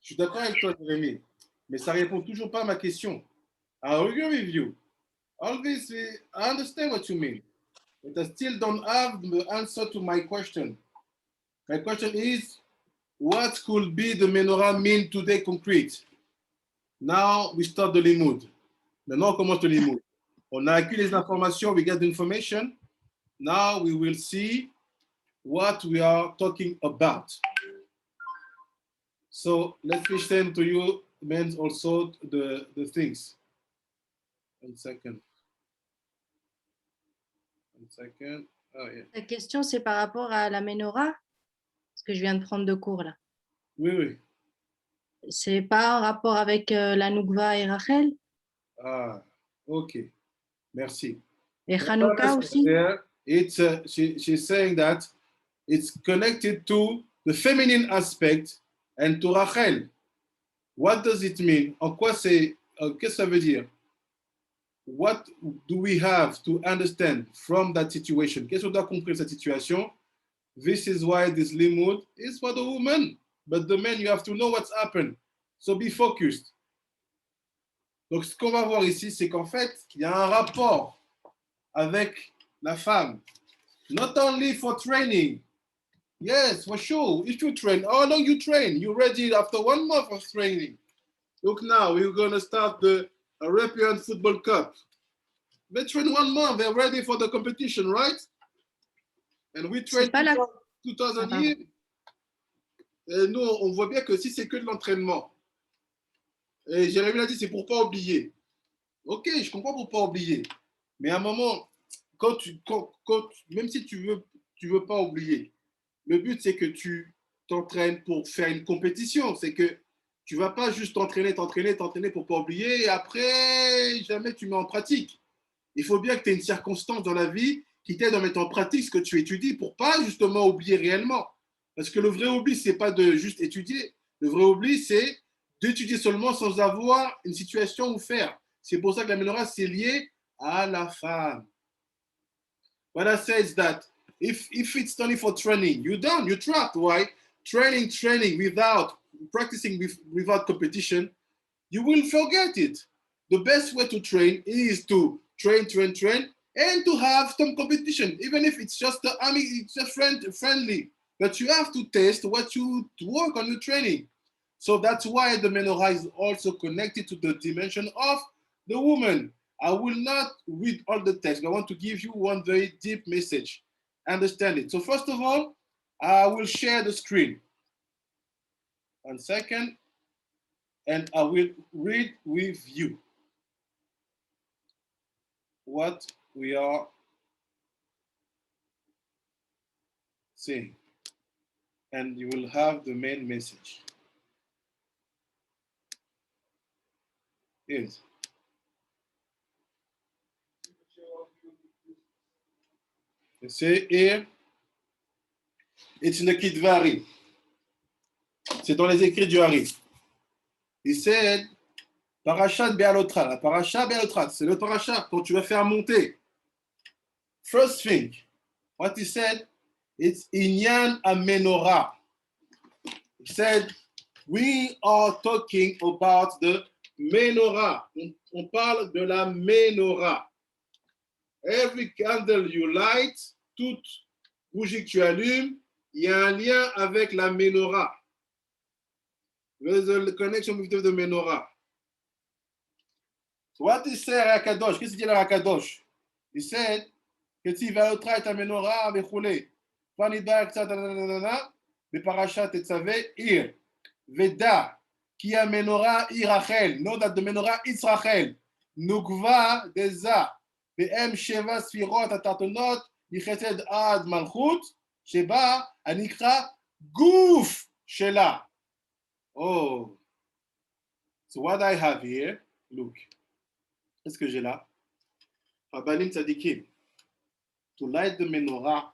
Je suis d'accord avec toi, Jérémy, mais ça répond toujours pas à ma question. I agree with you. Always, I understand what you mean, but I still don't have the answer to my question. My question is, what could be the menorah mean today concrete? Now we start the limud. Maintenant, on commence le limud. On a acquis les informations, we get the information. Now we will see what we are talking about. So let me send to you, men, also the things. 1 second. 1 second. Oh, yeah. La question, c'est par rapport à la menorah, parce que je viens de prendre 2 cours là. Oui. C'est pas en rapport avec la Nougva et Rachel? Ah, ok. Merci. Et Hanouka aussi? It's, she's saying that it's connected to the feminine aspect and to Rachel. What does it mean? En quoi c'est, qu'est-ce que ça veut dire? What do we have to understand from that situation? Qu'est-ce qu'on doit comprendre de cette situation? This is why this limud is for the woman. But the men, you have to know what's happened. So be focused. Donc, ce qu'on va voir ici, c'est qu'en fait, il y a un rapport avec la femme. Not only for training. Yes, for sure. If you train, how long you train? You're ready after 1 month of training. Look now, we're going to start the European Football Cup. They train 1 month, they're ready for the competition, right? And we train 2000 years. Et nous, on voit bien que si c'est que de l'entraînement, et Jérémy l'a dit, c'est pour pas oublier. Ok, je comprends pour pas oublier. Mais à un moment, même si tu veux pas oublier, le but c'est que tu t'entraînes pour faire une compétition. C'est que tu vas pas juste t'entraîner pour pas oublier et après, jamais tu mets en pratique. Il faut bien que tu aies une circonstance dans la vie qui t'aide à mettre en pratique ce que tu étudies pour pas justement oublier réellement. Parce que le vrai oubli, c'est pas de juste étudier. Le vrai oubli, c'est d'étudier seulement sans avoir une situation où faire. C'est pour ça que la menorah, c'est lié à la femme. What I say is that if it's only for training, you're done, you're trapped. Why? Training without practicing without competition, you will forget it. The best way to train is to train, and to have some competition, even if it's just it's just friendly. But you have to test what you work on your training. So that's why the menorah is also connected to the dimension of the woman. I will not read all the text, but I want to give you one very deep message. Understand it. So first of all, I will share the screen. 1 second, and I will read with you what we are saying. And you will have the main message. Yes. You see here, it's in the Kidvari. C'est dans les écrits du Hari. He said, Parashat Be'alotra. La Parashat Be'alotra, c'est le Parashat quand tu vas faire monter. First thing, what he said, it's Inyan Amenorah. He said, we are talking about the menorah. On parle de la menorah. Every candle you light, toute bougie que tu allumes, il y a un lien avec la menorah. There's a connection with the menorah. So what he said à Kadosh? Qu'est-ce qu'il dit à Kadosh? He said, que tu vas au travail ta menorah, וכולי. פנידה קצת, בפרשת תצווה, עיר. ודע, כי המנורה היא רחל. Know that the menorah is רחל. נוגבה דזה. והם 7 ספירות התחתונות, מחסד עד מלכות, שבה הנקרא גוף שלה. Oh. So what I have here, look. Qu'est-ce que j'ai là? Rabbanim Tzadikim. To light the menorah,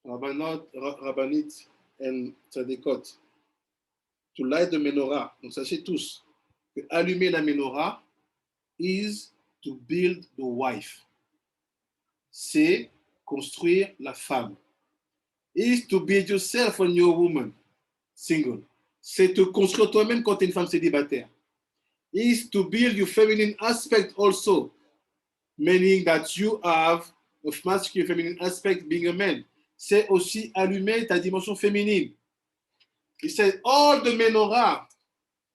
Rabbanit and Tzadikot. To light the menorah. Donc sachez tous que allumer la menorah is to build the wife. C'est construire la femme. Is to build yourself when you're a woman, single. C'est te construire toi-même quand tu es une femme célibataire. Is to build your feminine aspect also, meaning that you have a masculine feminine aspect being a man. C'est aussi allumer ta dimension féminine. He said, all the menorah,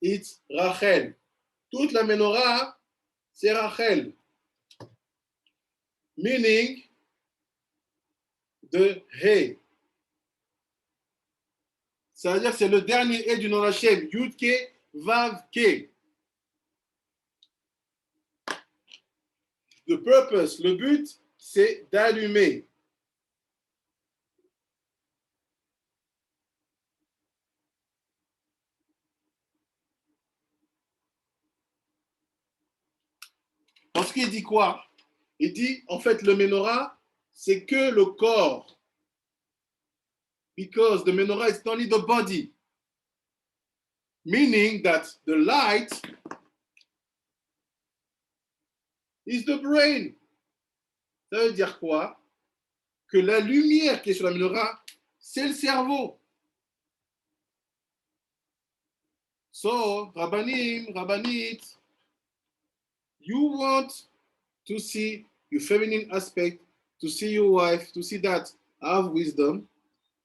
it's Rachel. Toute la menorah, c'est Rachel. Meaning, the He. Ça veut dire que c'est le dernier He du nom Hachem. Yud Ke, Vav Ke. The purpose, le but, c'est d'allumer. Parce qu'il dit quoi? Il dit, en fait, le menorah, c'est que le corps. Because the menorah is only the body. Meaning that the light is the brain. Ça veut dire quoi? Que la lumière qui est sur la menorah, c'est le cerveau. So, Rabbanim, Rabbanit, you want to see your feminine aspect, to see your wife, to see that have wisdom,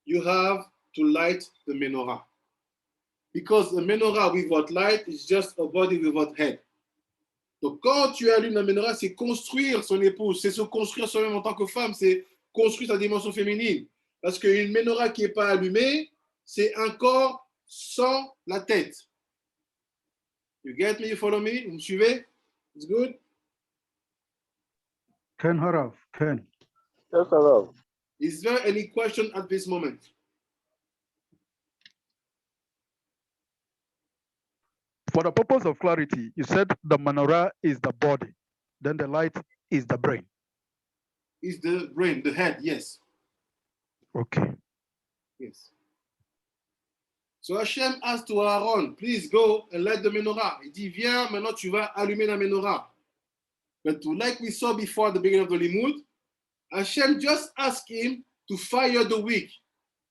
you have to light the menorah. Because the menorah without light is just a body without head. Donc quand tu allumes la menorah, c'est construire son épouse, c'est se construire soi-même en tant que femme, c'est construire sa dimension féminine. Parce qu'une menorah qui n'est pas allumée, c'est un corps sans la tête. You get me? You follow me? Vous me suivez? It's good? Ken Harav, Ken. Yes, hello. Is there any question at this moment? For the purpose of clarity, you said the menorah is the body, then the light is the brain. Is the brain, the head, yes. Okay. Yes. So Hashem asked to Aaron, please go and light the menorah. Il dit, viens, maintenant tu vas allumer la menorah. But like we saw before at the beginning of the Limud, Hashem just asked him to fire the wick.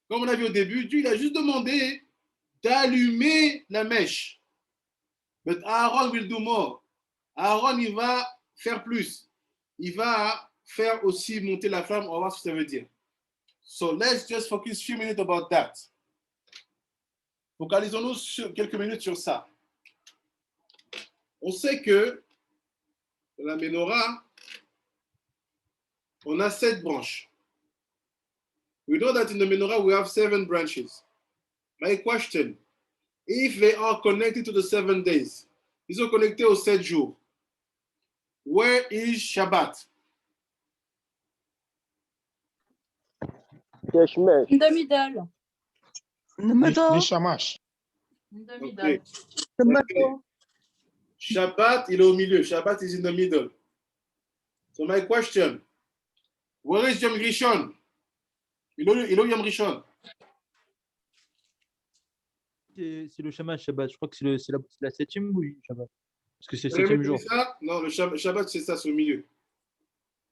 Comme on a vu au début, Dieu il a juste demandé d'allumer la mèche. But Aaron will do more. Aaron, il va faire plus. Il va faire aussi monter la flamme. On va voir ce que ça veut dire. So let's just focus a few minutes about that. Focalisons-nous quelques minutes sur ça. On sait que dans la menorah, on a 7 branches. We know that in the menorah we have 7 branches. My question, if they are connected to the 7 days, ils sont connectés aux 7 jours, where is Shabbat? In the middle. In the middle. Nishamash. In the Okay. middle. The Okay. middle. Shabbat, il est au milieu. Shabbat is in the middle. So my question, where is Yom Rishon? Il est où Yom Rishon? C'est le Shamash Shabbat. Je crois que c'est la 7e ou Shabbat. Parce que c'est le Vous avez 7e jour. vu ça? Non, le Shabbat, c'est ça, c'est au milieu.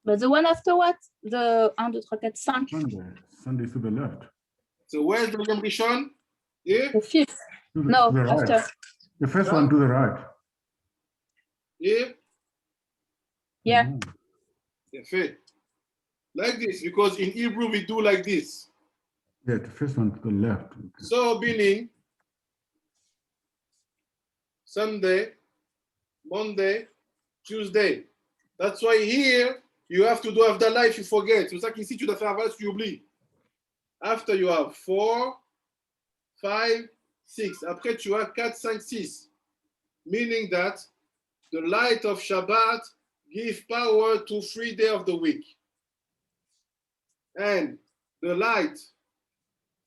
But the one after what? The 1, 2, 3, 4, 5. Sunday to the left. So where's the Yom Rishon? Here? The 5th. To No, the right. after. The first one to the right. Here? Yeah. Mhm. Fait. Like this, because in Hebrew we do like this. Yeah, the first one to the left. So meaning Sunday, Monday, Tuesday. That's why here you have to do Havdalah if you forget. C'est pour ça qu'ici tu dois faire Havdalah si tu oublies. After you have 4, 5, 6. Après tu as 4, 5, 6. Meaning that the light of Shabbat gives power to 3 days of the week. And the light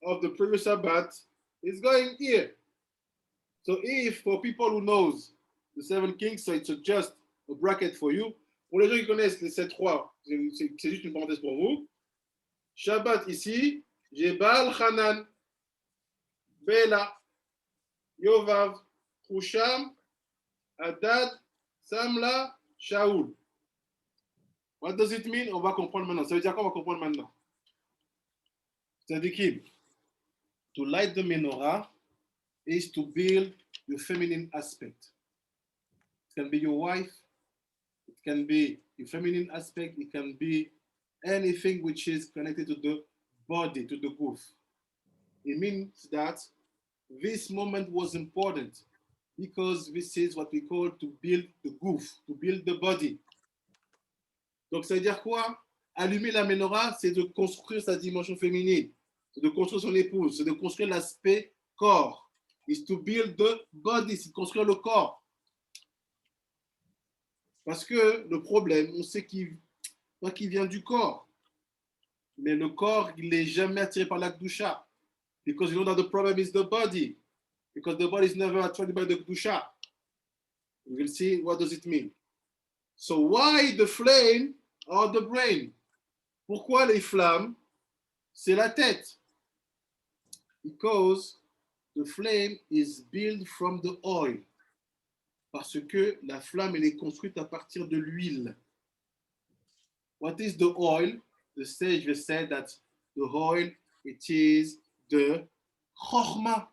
of the previous Shabbat is going here. So if for people who knows the 7 kings, so it's just a bracket for you. Pour les gens qui connaissent les 7 rois, c'est juste une parenthèse pour vous. Shabbat ici, j'ai Baal Hanan, Bela, Yovav, Husham, Hadad, Samla, Shaoul. What does it mean? On va comprendre maintenant. Ça veut dire quoi? On va comprendre maintenant. C'est-à-dire que to light the menorah is to build your feminine aspect. It can be your wife, it can be your feminine aspect, it can be anything which is connected to the body, to the goof. It means that this moment was important because this is what we call to build the goof, to build the body. Donc ça veut dire quoi? Allumer la menorah, c'est de construire sa dimension féminine, c'est de construire son épouse, c'est de construire l'aspect corps. It's to build the body, c'est de construire le corps. Parce que le problème, on sait qu'il vient du corps. Mais le corps, il n'est jamais attiré par la Kedusha. Because you know that the problem is the body. Because the body is never attracted by the Kedusha. We will see what does it mean. So why the flame or the brain? Pourquoi les flammes? C'est la tête. Because the flame is built from the oil. Parce que la flamme, elle est construite à partir de l'huile. What is the oil? The sage said that the oil, it is the chokhmah.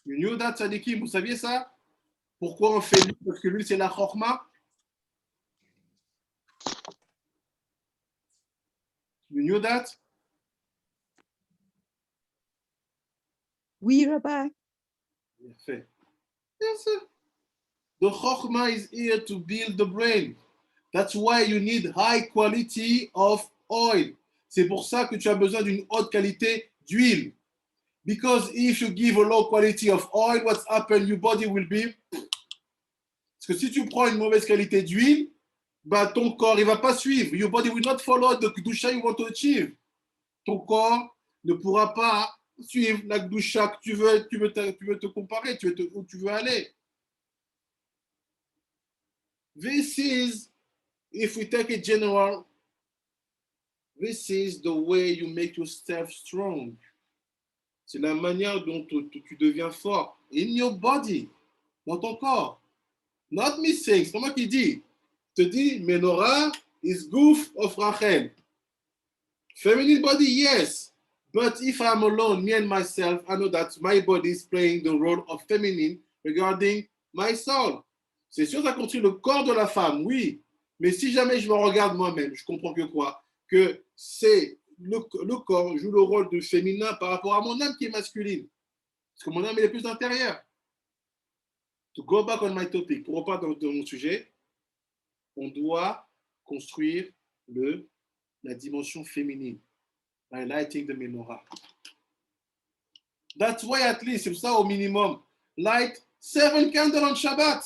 You knew that, Sadikim? Vous saviez ça? Pourquoi on fait l'huile? Parce que l'huile, c'est la chokhmah. You knew that? Oui, Rabbi. Yes, sir. The chokhmah is here to build the brain. That's why you need high quality of oil. C'est pour ça que tu as besoin d'une haute qualité d'huile. Because if you give a low quality of oil, what's happened? Your body will be... Parce que si tu prends une mauvaise qualité d'huile, bah, ton corps, il va pas suivre. Your body will not follow the Kedusha you want to achieve. Ton corps ne pourra pas suivre la Kedusha que tu veux te comparer, où tu veux aller. This is, if we take it general, this is the way you make yourself strong. C'est la manière dont tu deviens fort. In your body, dans ton corps. Not me saying, c'est pas moi qui dis. Je te dis, menorah is goof of Rachel. Feminine body, yes. But if I'm alone, me and myself, I know that my body is playing the role of feminine regarding my soul. C'est sûr, ça construit le corps de la femme, oui. Mais si jamais je me regarde moi-même, je comprends que quoi? Que c'est le corps joue le rôle de féminin par rapport à mon âme qui est masculine. Parce que mon âme, elle est plus intérieure. To go back on my topic, pour repartir dans mon sujet, on doit construire la dimension féminine by lighting the menorah. That's why at least, c'est ça au minimum, light 7 candles on Shabbat.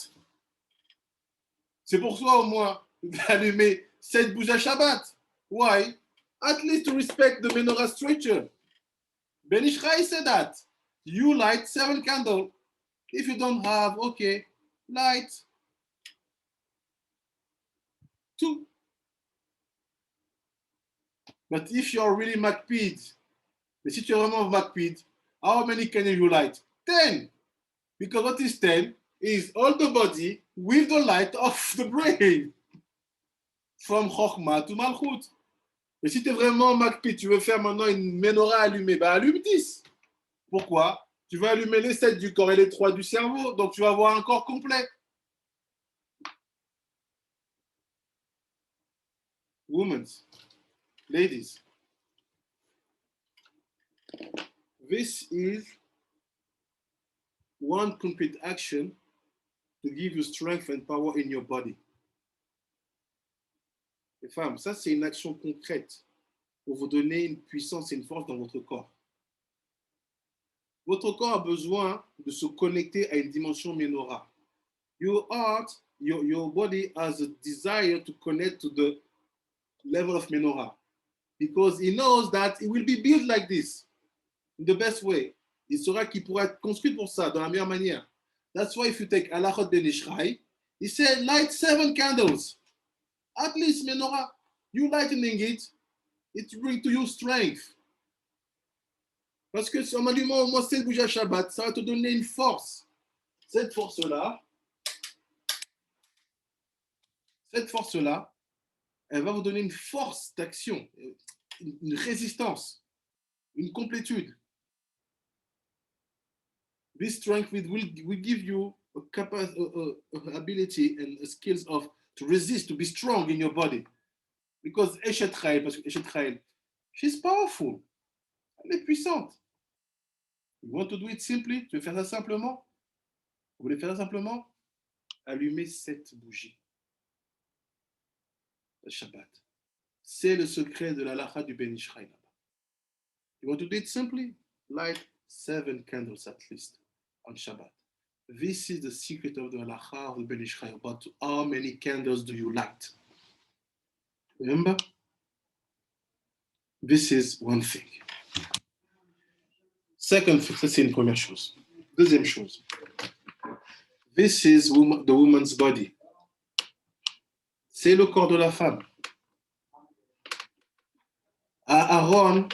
C'est pour ça au moins d'allumer 7 bougies à Shabbat. Why? At least to respect the menorah structure. Ben Ish Chai said that. You light 7 candles. If you don't have, okay, light 2. But if you're really MacPeed, mais si tu es vraiment MacPeed, how many candles you light? 10. Because what is 10 is all the body with the light of the brain. From Chokhmah to Malchut. Et si tu es vraiment MacPeed, tu veux faire maintenant une menorah allumée, bah allume 10. Pourquoi? Tu vas allumer les 7 du corps et les 3 du cerveau, donc tu vas avoir un corps complet. Women, ladies, this is one complete action to give you strength and power in your body. Les femmes, ça c'est une action concrète pour vous donner une puissance et une force dans votre corps. Votre corps a besoin de se connecter à une dimension menorah. Your body has a desire to connect to the level of menorah because he knows that it will be built like this in the best way. Il saura qu'il pourra être construit pour ça, dans la meilleure manière. That's why if you take Halachot Ben Ish Chai, he said light 7 candles. At least menorah. You lightening it brings to you strength. Parce que si en allumant au moins 7 bougies à Shabbat, ça va te donner une force. Cette force-là, elle va vous donner une force d'action, une résistance, une complétude. This strength will give you a ability and skills to resist, to be strong in your body. Because Eshet Chayil, she's powerful. Elle est puissante. You want to do it simply? Tu veux faire ça simplement? Vous voulez faire ça simplement? Allumez 7 bougies. Le Shabbat. C'est le secret de la halakha du Ben Ish Chai. You want to do it simply? Light 7 candles at least on Shabbat. This is the secret of the halakha of the Ben Ish Chai. But how many candles do you light? Remember? This is one thing. Second thing, ça c'est une première chose. Deuxième chose. This is the woman's body. C'est le corps de la femme. Aaron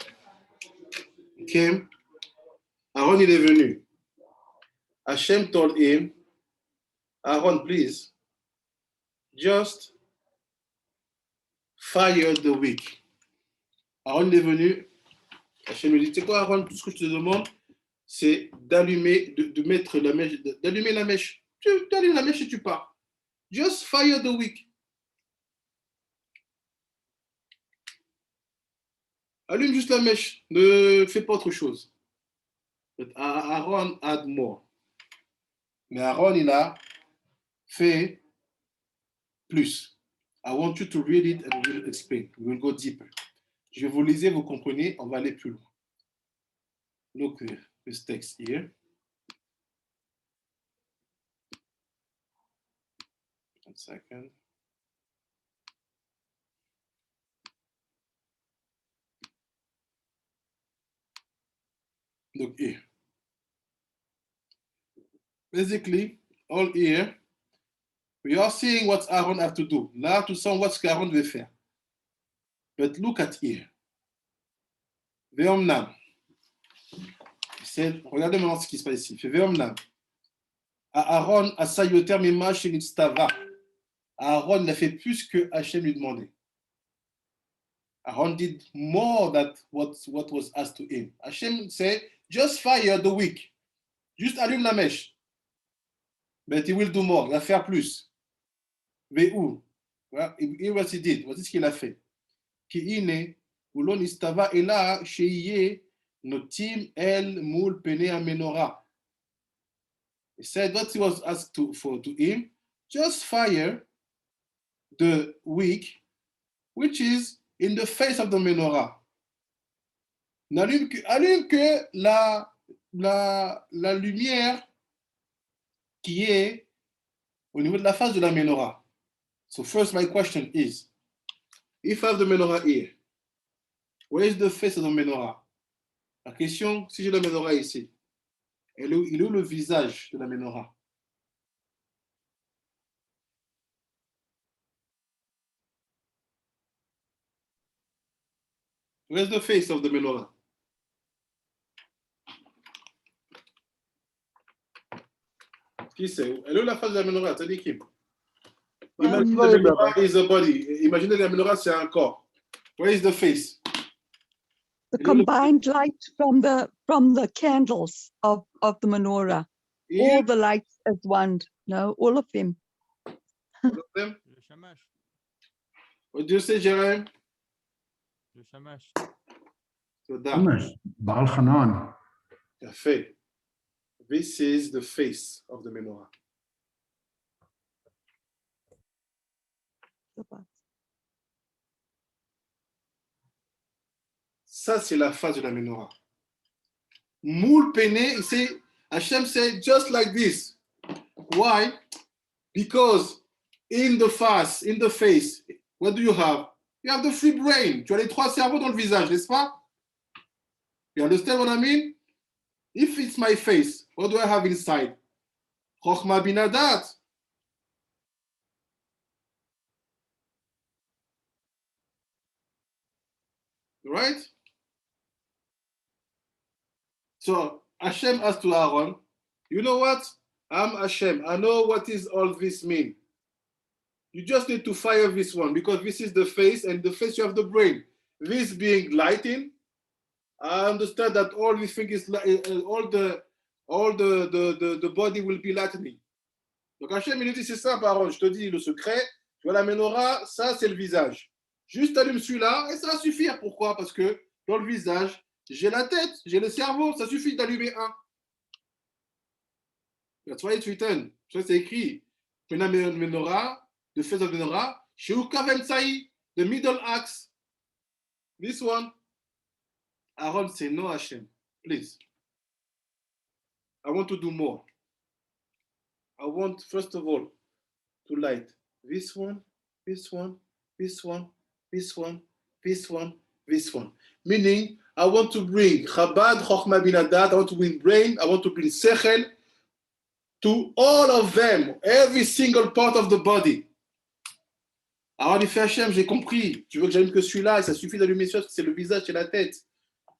came. Aaron il est venu. Hashem told him, Aaron, please, just fire the wick. Aaron est venu. Hashem lui dit, tu sais quoi, Aaron, tout ce que je te demande, c'est d'allumer, de mettre la mèche, d'allumer la mèche. Tu allumes la mèche et tu pars. Just fire the wick. Allume juste la mèche, ne fais pas autre chose. But Aaron had more. Mais Aaron, il a fait plus. I want you to read it and we will explain. We will go deeper. Je vais vous lire, vous comprenez, on va aller plus loin. Look at this text here. 1 second. Look here. Basically, all here, we are seeing what Aaron have to do. Là, tout ça, on voit ce qu'Aaron devait faire. But look at here. Ve'omnam. regardez maintenant ce qui se passe ici. Feveomna. Aaron a sayoter mima shenitstava. Aaron il a fait plus que Hachem lui demandait. Aaron did more than what was asked to him. Hachem said, just fire the wick. Juste allume la mèche. But he will do more. Il va faire plus. Mais où? Here what he did. Voici ce qu'il a fait. Ki ine, ulon istava ela sheye notim el mul pene amenora. He said what he was asked to him, just fire the wick, which is in the face of the menorah. Allume que la lumière qui est au niveau de la face de la menorah. So first my question is, if I have the menorah here, where is the face of the menorah? La question, si j'ai la menorah ici, il est où le visage de la menorah? Where's the face of the menorah? Qui sait? Elle est où la face de la menorah? T'as dit qui? Imaginez la menorah is a body. Imaginez la menorah, c'est un corps. Where is the face? The combined light from the candles of the menorah. All the lights as one. No, all of them. All of them? What do you say, Jeremy? Shamash, Baal Hanan. Parfait. This is the face of the menorah. Ça, c'est la face de la menorah. Moul pene, Hashem said, just like this. Why? Because in the face, what do you have? You have the free brain. Tu as les trois cerveaux dans le visage, n'est-ce pas? You understand what I mean? If it's my face, what do I have inside? Chochma bina dat. Right? So Hashem asked to Aaron, you know what? I'm Hashem. I know what is all this mean. You just need to fire this one because this is the face, and the face you have the brain. This being lighting, I understand that all we think is all the body will be lightening. Donc Hachem il dit c'est simple, Aaron, je te dis le secret. Tu vois la menorah, ça c'est le visage. Juste allume celui-là et ça va suffire. Pourquoi? Parce que dans le visage, j'ai la tête, j'ai le cerveau, ça suffit d'allumer un. That's why it's written. Ça c'est écrit. Menorah, the face of the menorah, Sheuka Vemtsai, the middle axe. This one. Aaron say, no, Hashem, please. I want to do more. I want, first of all, to light this one, this one, this one, this one, this one, this one. Meaning, I want to bring Chabad, Chochma Bin Adat, I want to bring brain, I want to bring Sechel to all of them, every single part of the body. Alors, il fait Hashem, j'ai compris. Tu veux que j'allume que celui-là et ça suffit d'allumer ça parce que c'est le visage et la tête.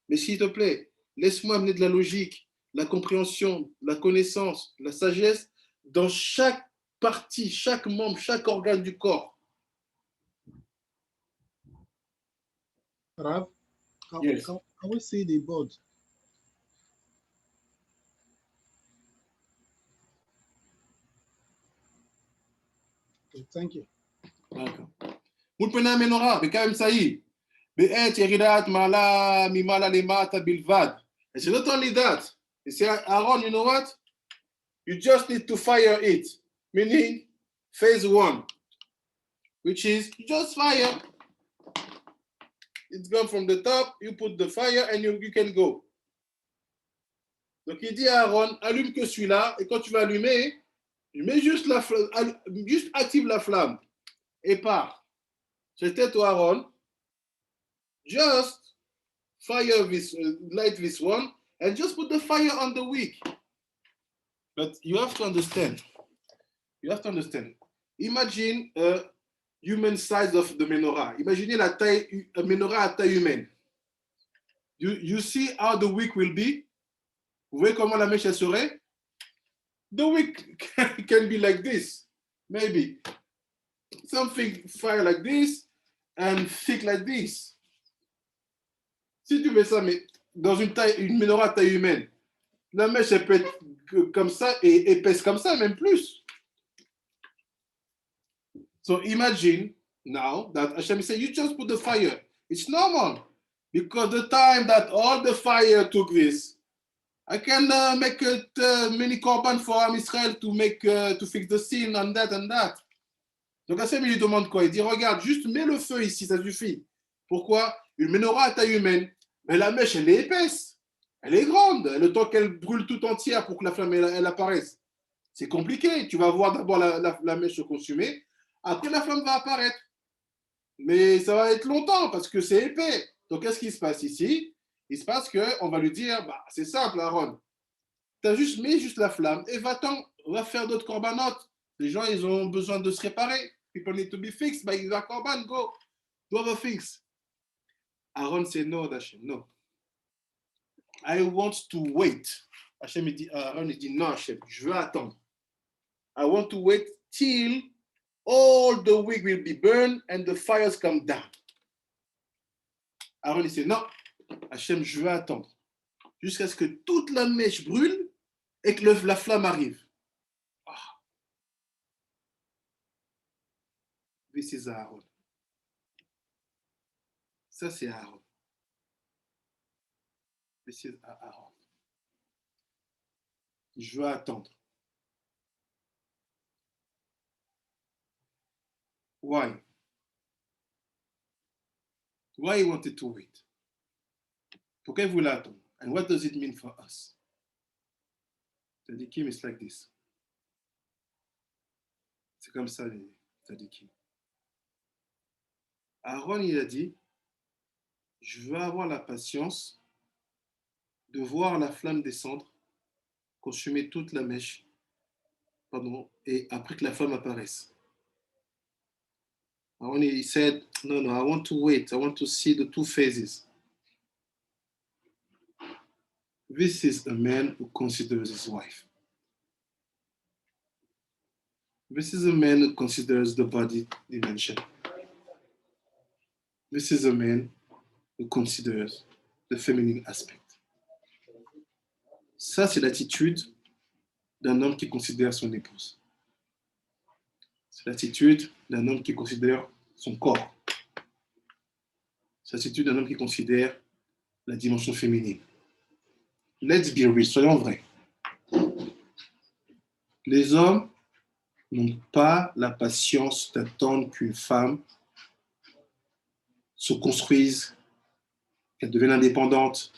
Mais s'il te plaît, laisse-moi amener de la logique, la compréhension, la connaissance, la sagesse dans chaque partie, chaque membre, chaque organe du corps. Rav, Yes. can we see the board? Okay, thank you. D'accord. Moulpena Menorah, mais quand même ça y est. Be'et yeridat mala mimala lemata bilvad. And it's not only that. You say, Aaron, you know what? You just need to fire it. Meaning, phase one, which is just fire. It's gone from the top, you put the fire and you can go. Donc il dit à Aaron, allume que celui-là, et quand tu vas allumer, tu mets juste la flamme, juste active la flamme et pars. C'était toi Aaron. Just fire this, light this one, and just put the fire on the wick. But you have to understand. You have to understand. Imagine a human size of the menorah. Imaginez la taille, un menorah à taille humaine. You see how the wick will be? Vous voyez comment la mèche elle serait? The wick can be like this, maybe. Something fire like this and thick like this. Si tu mets ça, mais dans une menorah à taille humaine, la mèche elle peut être comme ça et épaisse comme ça, même plus. So imagine now that Hashem said, you just put the fire. It's normal because the time that all the fire took this, I can make a mini korban for Am Israel to fix the sin and that and that. Donc Hashem il lui demande quoi? Il dit regarde, juste mets le feu ici, ça suffit. Pourquoi? Une menorah à taille humaine, mais la mèche elle est épaisse, elle est grande. Le temps qu'elle brûle tout entière pour que la flamme elle apparaisse, c'est compliqué. Tu vas voir d'abord la mèche se consumer, après la flamme va apparaître. Mais ça va être longtemps parce que c'est épais. Donc qu'est-ce qui se passe ici? Il se passe qu'on va lui dire, bah, c'est simple, Aaron. Tu as juste mis juste la flamme et va-t'en, va faire d'autres corbanotes. Les gens, ils ont besoin de se réparer. People need to be fixed by the korban. Go. Do other things. Aaron said, no, Hashem, no. I want to wait. Hashem, Aaron, il dit, non, Hashem, je veux attendre. I want to wait till all the wick will be burned and the fires come down. Aaron, il dit, non. Hashem, je veux attendre jusqu'à ce que toute la mèche brûle et que la flamme arrive. Oh. This is Aaron. Ça, c'est Aaron. This is Aaron. Je veux attendre. Why? Why he wanted to wait? Pourquoi il voulait attendre? And what does it mean for us? Tzadikim is like this. C'est comme ça les tzadikim. Aaron, il a dit, je veux avoir la patience de voir la flamme descendre, consumer toute la mèche, pardon, et après que la flamme apparaisse. Aaron, he said, no, I want to wait. I want to see the two phases. This is a man who considers his wife. This is a man who considers the body dimension. This is a man who considers the feminine aspect. Ça, c'est l'attitude d'un homme qui considère son épouse. C'est l'attitude d'un homme qui considère son corps. C'est l'attitude d'un homme qui considère la dimension féminine. Let's be real, soyons vrais. Les hommes n'ont pas la patience d'attendre qu'une femme se construise, qu'elle devienne indépendante,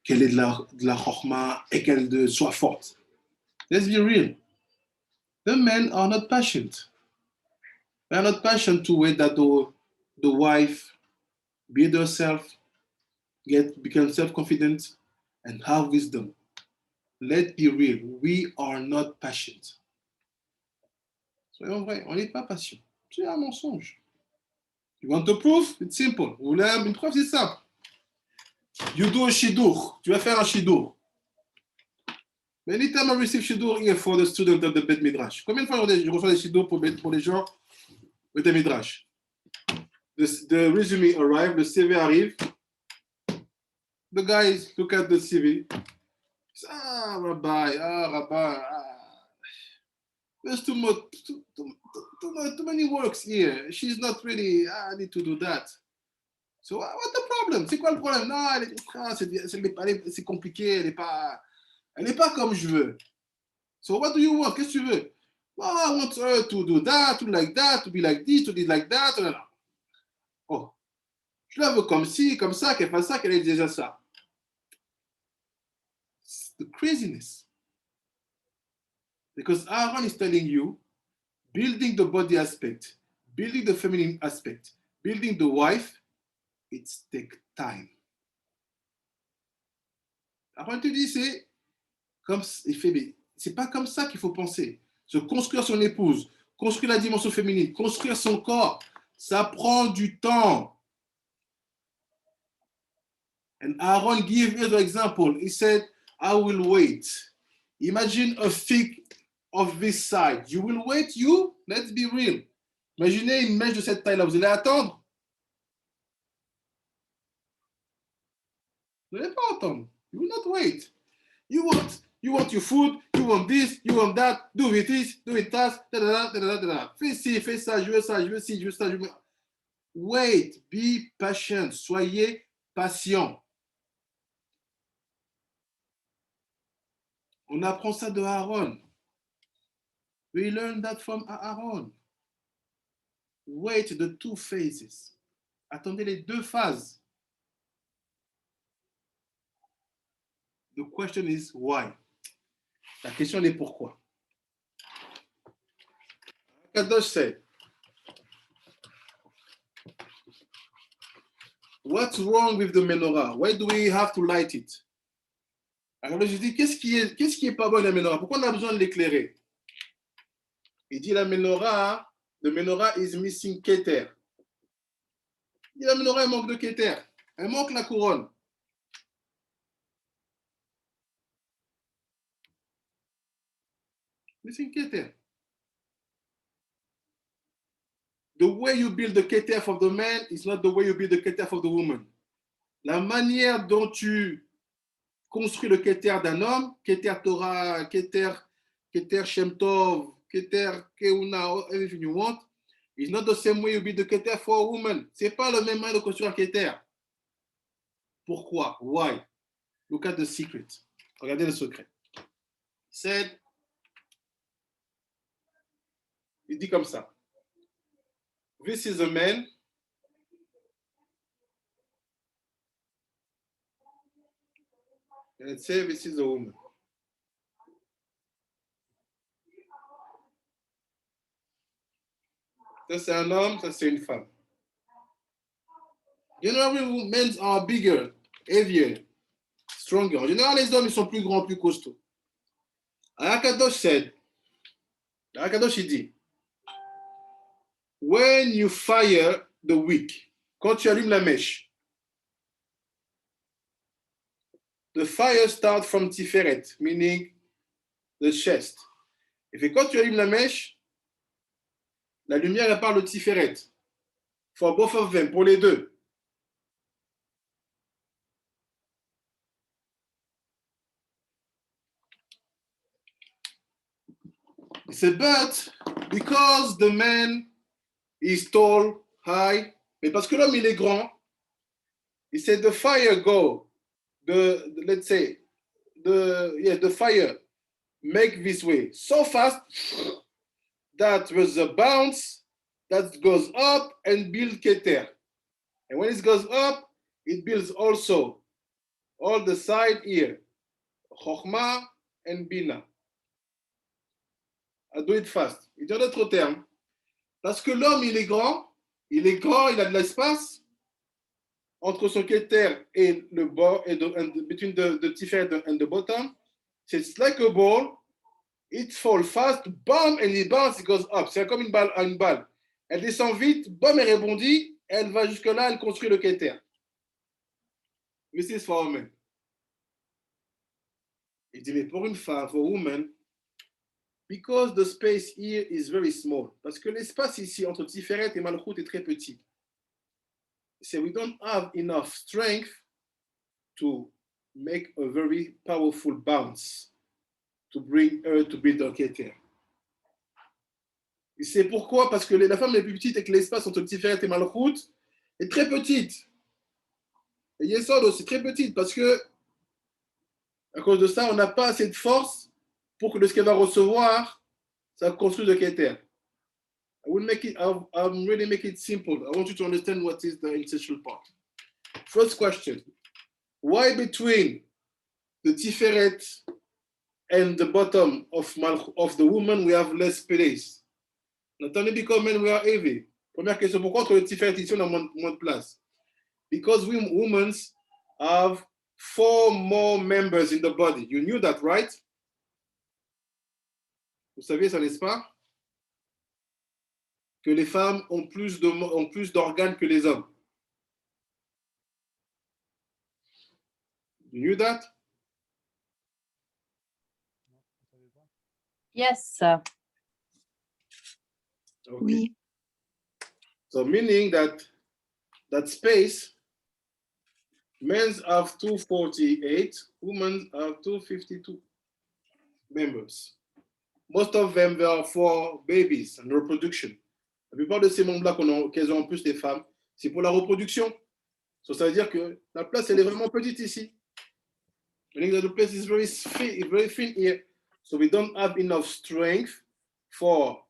qu'elle ait de la chorma et qu'elle soit forte. Let's be real. The men are not patient. They are not patient to wait that the wife build herself, become self-confident, and have wisdom. Let's be real. We are not patient. Soyons vrais, on n'est pas patient. C'est un mensonge. You want a proof? It's simple. Vous voulez une preuve? C'est simple. You do a shidur. Tu vas faire un shidur. Many times I receive shidur here for the student of the Bet Midrash. Combien de fois je reçois des shidur pour les gens au Bet Midrash? The resume arrive, le CV arrive. The guys look at the CV. Rabbi, there's too many works here. She's not really, I need to do that. So what's the problem? C'est quoi le problème? Non, c'est compliqué, elle n'est pas comme je veux. So what do you want? Qu'est-ce que tu veux? Oh, I want her to do that, to like that, to be like this, to be like that. Oh, je la veux comme ci, comme ça, qu'elle fasse ça, qu'elle ait déjà ça. The craziness. Because Aaron is telling you, building the body aspect, building the feminine aspect, building the wife, it takes time. Aaron te dit, c'est pas comme ça qu'il faut penser. Se construire son épouse, construire la dimension féminine, construire son corps, ça prend du temps. And Aaron gave us an example. He said, I will wait. Imagine a fig of this side. You will wait, you? Let's be real. Imaginez une mèche de cette taille-là. Vous allez attendre? Vous n'allez pas attendre. You will not wait. You want your food, you want this, you want that, do it this, do it that, fais ci, fais ça, je veux ça, je veux ci, je veux ça, je veux... Wait, be patient, soyez patient. On apprend ça de Aaron. We learn that from Aaron. Wait the 2 phases. Attendez les 2 phases. The question is why? La question est pourquoi. Kadosh said, what's wrong with the menorah? Why do we have to light it? Alors je dis, qu'est-ce qui est pas bon dans la menorah? Pourquoi on a besoin de l'éclairer? Il dit la menorah, the menorah is missing keter. Il dit la menorah, elle manque de keter. Elle manque la couronne. Missing keter. The way you build the keter for the man is not the way you build the keter for the woman. La manière dont tu construis le keter d'un homme, keter Torah, keter Shem Tov, keter Keuna, everything you want, is not the same way you build the keter for a woman. C'est pas le même moyen de construire un keter. Pourquoi? Why? Look at the secret. Regardez le secret. Said, il dit comme ça. This is a man. And let's say this is a woman. Ça c'est un homme, ça c'est une femme. Generally, men are bigger, heavier, stronger. En général, les hommes ils sont plus grands, plus costauds. Akadosh said, Akadosh il dit, when you fire the wick, quand tu allumes la mèche, the fire starts from Tiferet, meaning the chest. Et puis quand tu allumes la mèche, la lumière elle part de Tiferet. For both of them, pour les deux. He said, but because the man is tall, high, mais parce que l'homme il est grand, he said the fire go, let's say, the fire make this way so fast that there's a bounce that goes up and build keter. And when it goes up, it builds also all the side here, Chokhmah and Bina. I do it fast. Il dit en d'autres termes, parce que l'homme, il est grand, il a de l'espace entre son keter et le bord, and between the Tiferet and the bottom. So it's like a ball, it falls fast, bam, and it bounces, it goes up. C'est comme une balle. Elle descend vite, bam, elle rebondit, elle va jusque-là, elle construit le keter. This is for women. Il dit, mais pour une femme, for woman, because the space here is very small. Parce que l'espace ici entre Tiferet et Malchut est très petit. So we don't have enough strength to make a very powerful bounce to bring her to build a keter. Et c'est pourquoi, parce que la femme est plus petite et que l'espace entre Tiferet et Malchut est très petite. Et Yesod aussi très petite parce que à cause de ça, on n'a pas assez de force pour que de ce qu'elle va recevoir, ça construise le keter. I'm really making it simple. I want you to understand what is the essential part. First question, why between the Tiferet and the bottom of the woman we have less space? Not only because men we are heavy. Première question, pourquoi entre le Tiferet ici on a moins de place? Because we women have 4 more members in the body. You knew that, right? Vous saviez ça, n'est-ce pas? Que les femmes ont plus d'organes que les hommes. You knew that? Yes. Okay. Oui. So meaning that space, men's have 248, women have 252 members. Most of them they are for babies and reproduction. La plupart de ces membres-là qu'elles ont en plus les femmes, c'est pour la reproduction. So, ça veut dire que la place, elle est vraiment petite ici. Meaning that the place is very thin here. So we don't have enough strength for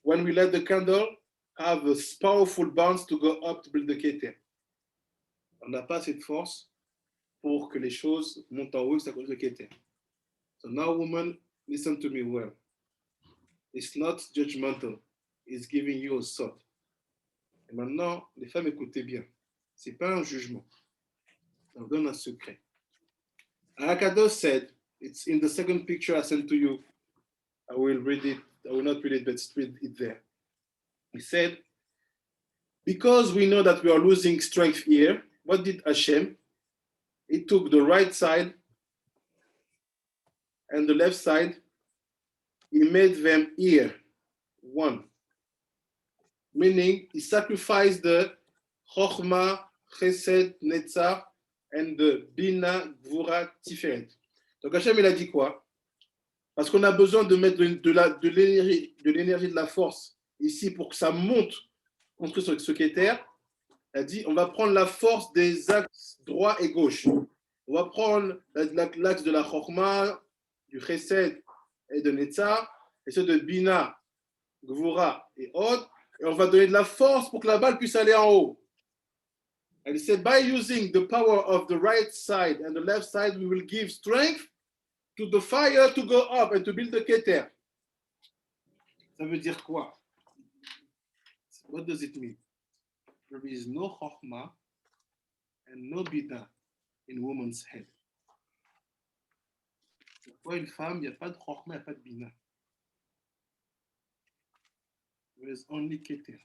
when we let the candle have a powerful bounce to go up to build the keter. On n'a pas cette force pour que les choses montent en haut, ça cause le keter. So now, woman, listen to me well. It's not judgmental. It's giving you a thought. Et maintenant, les femmes, écoutez bien. C'est pas un jugement. Ça vous donne un secret. Akados said, it's in the second picture I sent to you. I will read it. I will not read it, but read it there. He said, because we know that we are losing strength here, what did Hashem? He took the right side and the left side. He made them here, one. Meaning, he sacrificed the Chochmah, Chesed, Netzach, and the Bina, Gvura, Tiferet. Donc Hachem, il a dit quoi? Parce qu'on a besoin de mettre de l'énergie, de la force ici pour que ça monte contre ce Keter. Il a dit, on va prendre la force des axes droit et gauche. On va prendre l'axe de la Chochmah, du Chesed et de Netzach, et ceux de Bina, Gvura et Od, et on va donner de la force pour que la balle puisse aller en haut. And he said, by using the power of the right side and the left side, we will give strength to the fire to go up and to build the Keter. Ça veut dire quoi? What does it mean? There is no Chochmah and no Bina in woman's head. Pourquoi une femme, il n'y a pas de Chochmah, il n'y a pas de Bina? There is only Keter.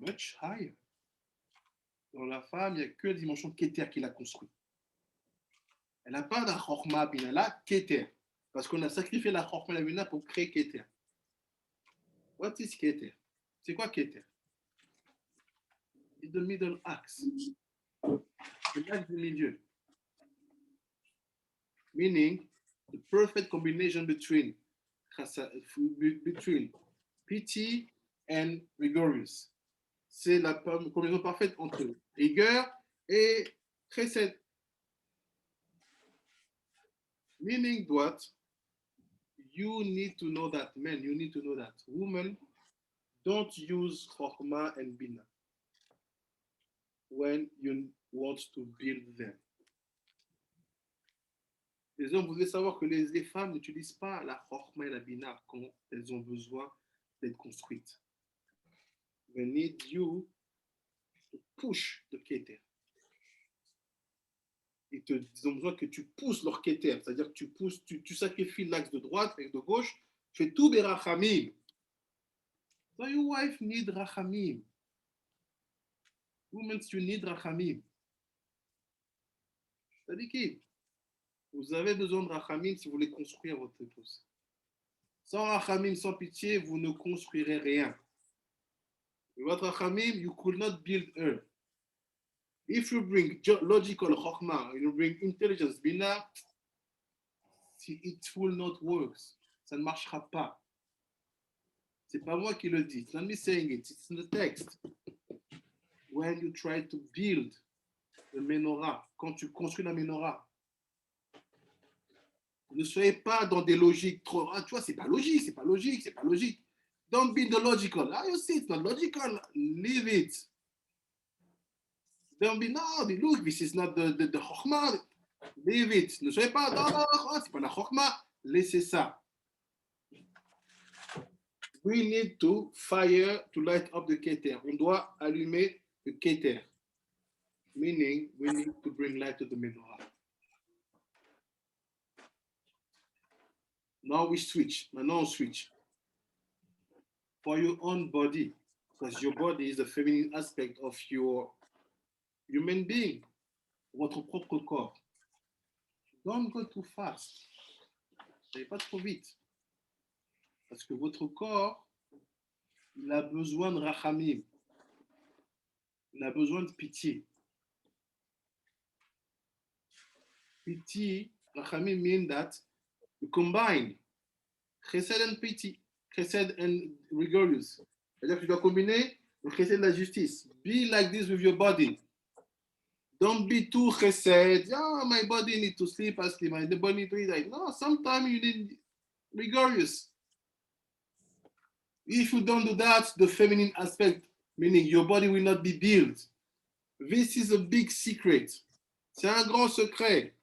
Much higher. Dans la femme, il n'y a que la dimension Keter qui l'a construit. Elle n'a pas de Chochmah Bina, elle a Keter. Parce qu'on a sacrifié la Chochmah et la Bina pour créer Keter. What is Keter? C'est quoi Keter? It's the middle axe. C'est l'axe du milieu. Meaning, the perfect combination between pity and rigorous. C'est la combinaison parfaite entre rigueur et chesed. Meaning what? You need to know that, men, you need to know that. Women, don't use Chochmah and Bina when you want to build them. Les hommes, vous devez savoir que les femmes n'utilisent pas la Chochmah et la Bina quand elles ont besoin d'être construites. They need you to push the Keter. Ils ont besoin que tu pousses leur Keter, c'est-à-dire que tu pousses, tu sacrifies l'axe de droite et de gauche, tu fais tout berachamim. So your wife need rachamim. Women, you need rachamim. C'est-à-dire que vous avez besoin de rachamim si vous voulez construire votre épouse. Sans rachamim, sans pitié, vous ne construirez rien. Without rachamim, you could not build her. If you bring logical chokhmah, you bring intelligence, bina, it will not work. Ça ne marchera pas. C'est pas moi qui le dis. It's not me saying it. It's in the text. When you try to build the menorah, quand tu construis la menorah, ne soyez pas dans des logiques trop. Ah, tu vois, c'est pas logique, c'est pas logique, c'est pas logique. Don't be the logical. Ah, you see, it's not logical. Leave it. Don't be, no, look, this is not the chokhmah. Leave it. Ne soyez pas, non, c'est pas la chokhmah. Laissez ça. We need to fire to light up the keter. On doit allumer le keter. Meaning, we need to bring light to the menorah. Now we switch. Maintenant, on switch. For your own body, because your body is the feminine aspect of your human being, votre propre corps. Don't go too fast. N'allez pas trop vite. Parce que votre corps, il a besoin de rachamim. Il a besoin de pitié. Pity, rachamim mean that you combine chesed and pity, chesed and rigorous. C'est-à-dire que tu dois combiner le chesed et la justice. Be like this with your body. Don't be too chesed. Oh, my body needs to sleep, I sleep. My body needs to eat. Like, no, sometimes you need rigorous. If you don't do that, the feminine aspect, meaning your body will not be built. This is a big secret. C'est un grand secret.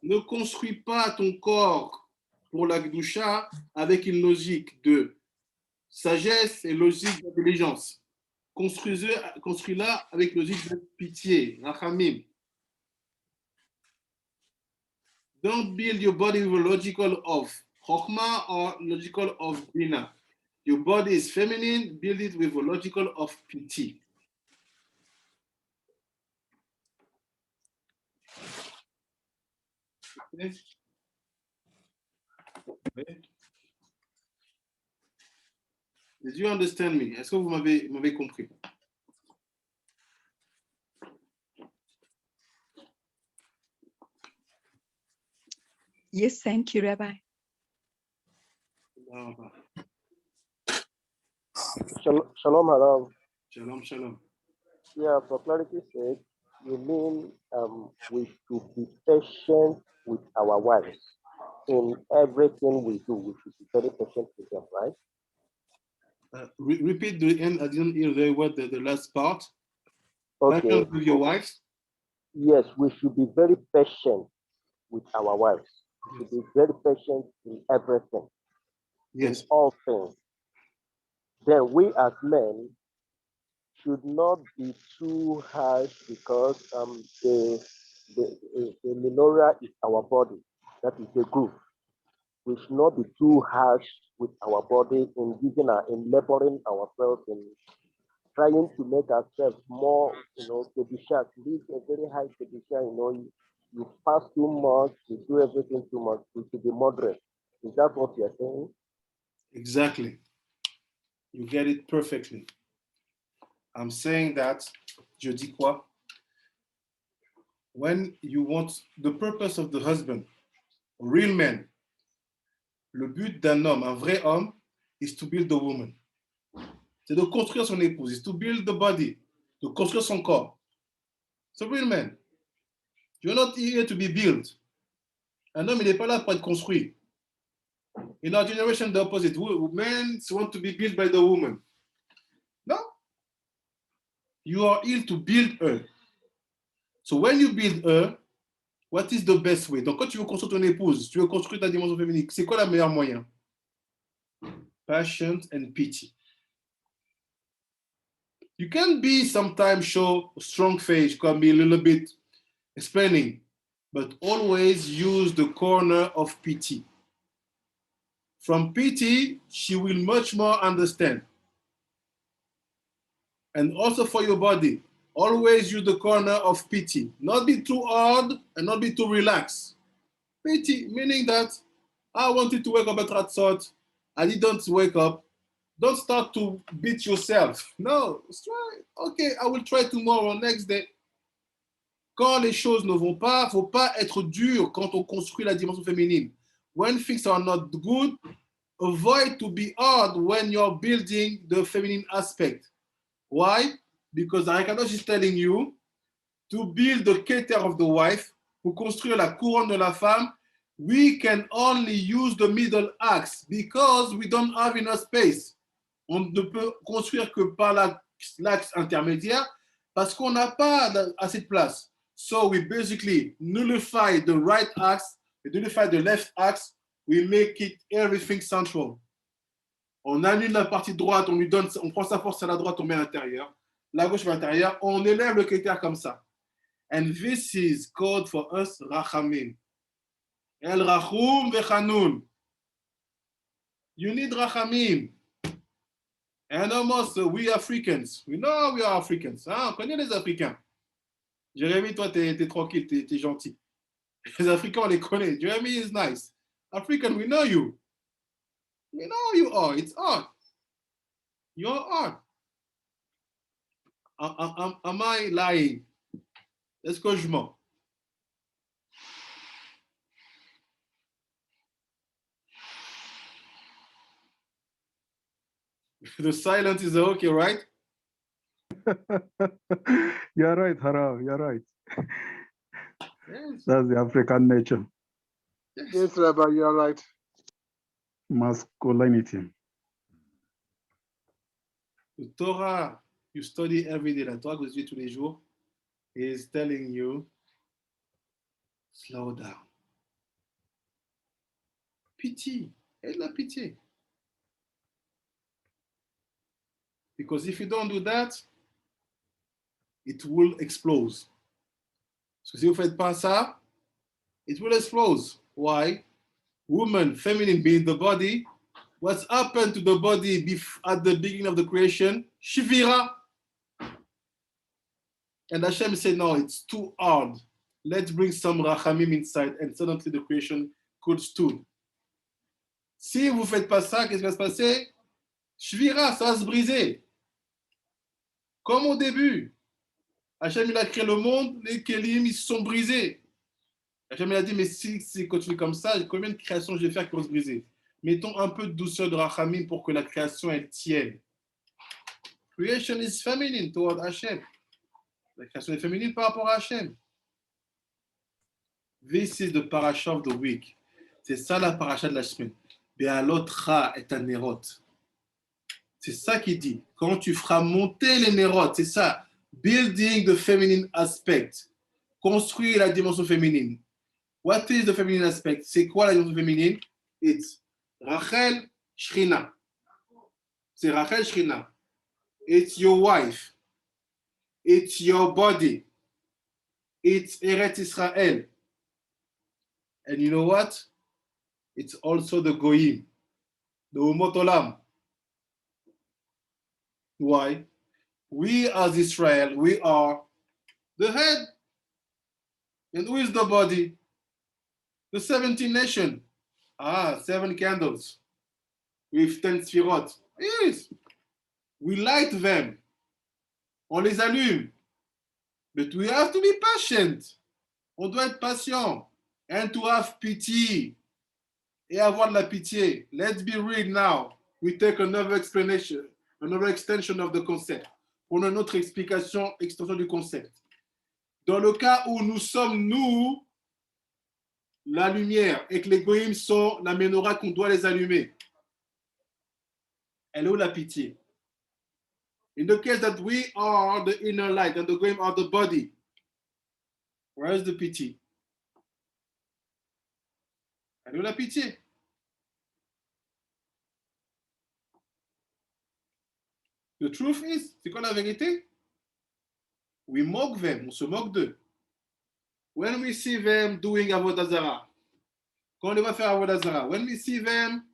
Ne construis pas ton corps pour la Gdusha avec une logique de sagesse et logique d'intelligence. Construis-la avec logique de pitié, rachamim. Don't build your body with a logical of chokhmah or logical of bina. Your body is feminine, build it with a logical of pity. Okay. Okay. Did you understand me? Est-ce que vous m'avez compris? Yes, thank you, Rabbi. Shalom, Harav. Shalom, shalom. Yeah, for clarity's sake, you mean we should be patient with our wives in everything we do. We should be very patient with them, right? Repeat the end. I didn't hear very well the last part. Okay. Patient with your wives? Yes, we should be very patient with our wives. We should be very patient in everything. Yes. In all things. Then we as men should not be too harsh because the menorah is our body. That is the group. We should not be too harsh with our body in laboring ourselves and trying to make ourselves more, kedusha, live a very high kedusha, you fast too much, you do everything too much, we should be moderate. Is that what you're saying? Exactly. You get it perfectly. I'm saying that, je dis quoi? When you want, the purpose of the husband, a real man, le but d'un homme, un vrai homme, is to build the woman. C'est de construire son épouse, is to build the body, de construire son corps. It's a real man. You're not here to be built. Un homme, il n'est pas là pour être construit. In our generation, the opposite. Men want to be built by the woman. No. You are here to build her. So when you build her, what is the best way? Donc quand tu veux construire ton épouse, tu veux construire ta dimension féminine, c'est quoi le meilleur moyen? Patience and pity. You can be sometimes show strong face, you can be a little bit explaining, but always use the corner of pity. From pity, she will much more understand. And also for your body, always use the corner of pity. Not be too hard and not be too relaxed. Pity, meaning that I wanted to wake up at Ratzot, I didn't wake up. Don't start to beat yourself. No, try. Okay, I will try tomorrow, next day. Quand les choses ne vont pas, faut pas être dur quand on construit la dimension féminine. When things are not good, avoid to be hard when you're building the feminine aspect. Why? Because Arikadosh is telling you to build the keter of the wife, pour construire la couronne de la femme, we can only use the middle axe because we don't have enough space. On ne peut construire que par l'axe intermédiaire parce qu'on n'a pas assez de place. So we basically nullify the right axe, we nullify the left axe, we make it everything central. On annule la partie droite, on prend sa force à la droite, on met à l'intérieur. La gauche à l'intérieur, on élève le critère comme ça. And this is called for us rachamim. El rachum vechanun. You need rachamim. And almost we Africans, we know we are Africans. Hein? On connaît les Africains. Jérémy, toi, t'es tranquille, t'es gentil. Les Africains, on les connaît. Jeremy is nice. African, we know you. We know you are. It's odd. You're odd. Am I lying? Est-ce que je mens? The silence is okay, right? You're right, Harav. You're right. Yes. That's the African nature. Yes, Rabbi, you are right. Masculinity. The Torah you study every day, la Torah que vous étudiez tous les jours, is telling you, slow down. Pitié. Aie de la pitié. Because if you don't do that, it will explode. Parce que si vous ne faites pas ça, it will explode. Why? Woman, feminine being the body, what's happened to the body at the beginning of the creation? Shivira. And Hashem said, no, it's too hard. Let's bring some rachamim inside. And suddenly the creation could stood. Si vous ne faites pas ça, qu'est-ce qui va se passer? Shvira, ça va se briser. Comme au début. Hachem, il a créé le monde, les kelim, ils se sont brisés. Hachem, il a dit, mais si c'est continue comme ça, combien de créations je vais faire qui vont se briser? Mettons un peu de douceur de rachamim pour que la création, elle tienne. Creation is feminine toward Hachem. La création est féminine par rapport à Hachem. This is the parasha of the week. C'est ça la parasha de la semaine. Be'alotcha et anerot. C'est ça qu'il dit. Quand tu feras monter les nérotes, c'est ça. Building the feminine aspect. Construire la dimension féminine. What is the feminine aspect? C'est quoi la dimension féminine? It's Rachel Shrina. C'est Rachel Shrina. It's your wife. It's your body. It's Eretz Israel. And you know what? It's also the Goyim, the Umot Olam. Why? We as Israel, we are the head. And who is the body? The 17 nations. 7 candles with 10 sfirot. Yes. We light them. On les allume. But we have to be patient. On doit être patient. And to have pity. Et avoir de la pitié. Let's be real now. We take another explanation, another extension of the concept. On a une autre explication, extension du concept. Dans le cas où nous sommes, nous, la lumière, et que les goïms sont la menorah qu'on doit les allumer. Elle est où la pitié? In the case that we are the inner light and the goyim are the body, where is the pity? Elle est où la pitié? The truth is, c'est quoi la vérité? We mock them, on se moque d'eux. When we see them doing Avodah Zarah, quand on les voit faire Avodah Zarah, when we see them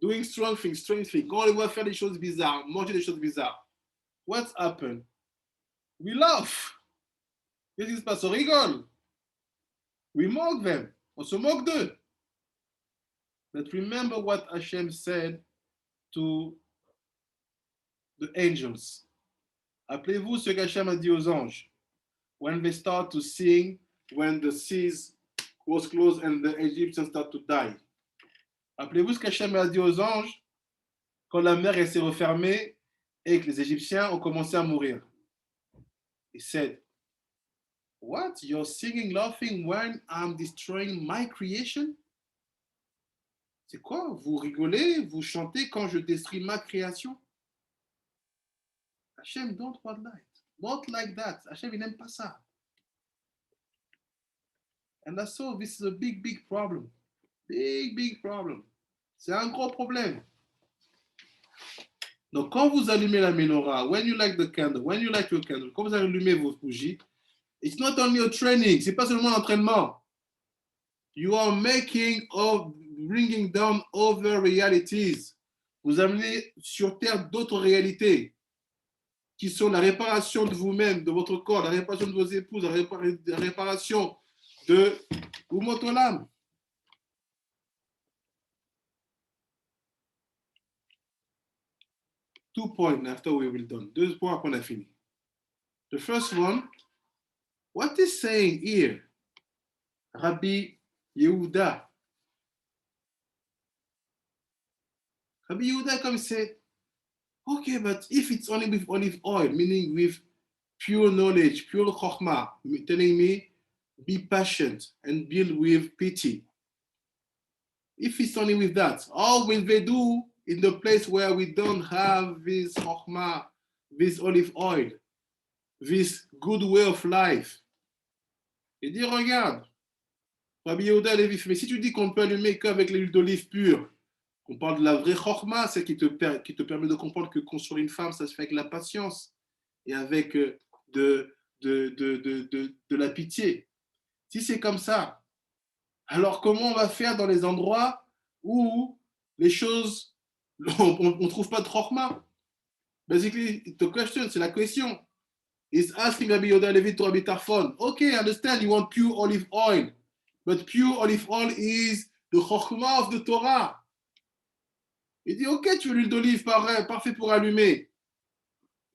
doing strange things, quand on les voit faire des choses bizarres, manger des choses bizarres, what's happened? We laugh. Qu'est-ce qui se passe? On rigole. We mock them, on se moque d'eux. But remember what Hashem said to the angels. Appelez-vous ce qu'Hachem a dit aux anges. When they start to sing, when the seas was closed and the Egyptians start to die. Appelez-vous ce qu'Hachem a dit aux anges quand la mer s'est refermée et que les Égyptiens ont commencé à mourir. He said, what? You're singing, laughing when I'm destroying my creation? C'est quoi? Vous rigolez, vous chantez quand je détruis ma création? Hashem, don't want that. Not like that. Hashem, il n'aime pas ça. And that's so, this is a big, big problem. Big, big problem. C'est un gros problème. Donc, quand vous allumez la menorah, when you light the candle, when you light your candle, quand vous allumez vos bougies, it's not only a training, c'est pas seulement un entraînement. You are making or bringing down other realities. Vous amenez sur terre d'autres réalités qui sont la réparation de vous-même, de votre corps, la réparation de vos épouses, la réparation de Umot Olam. Two points after we will done. 2 points qu'on a fini. The first one, what is saying here? Rabbi Yehuda. Rabbi Yehuda come said, okay, but if it's only with olive oil, meaning with pure knowledge, pure chokhmah, telling me, be patient and build with pity. If it's only with that, all will they do in the place where we don't have this chokhmah, this olive oil, this good way of life? Il dit, regarde, Rabbi Yehuda Levi, mais si tu dis qu'on peut allumer qu'avec l'huile d'olive pure, qu'on parle de la vraie chokhmah, c'est qui te permet de comprendre que construire une femme, ça se fait avec la patience et avec de la pitié. Si c'est comme ça, alors comment on va faire dans les endroits où les choses, on ne trouve pas de chokhmah? Basically, the question, c'est la question. Is asking Rabbi Yehuda Levi to Rabbi Tarfon, okay, I understand you want pure olive oil, but pure olive oil is the chokhmah of the Torah. Il dit, ok, tu veux l'huile d'olive parfait pour allumer,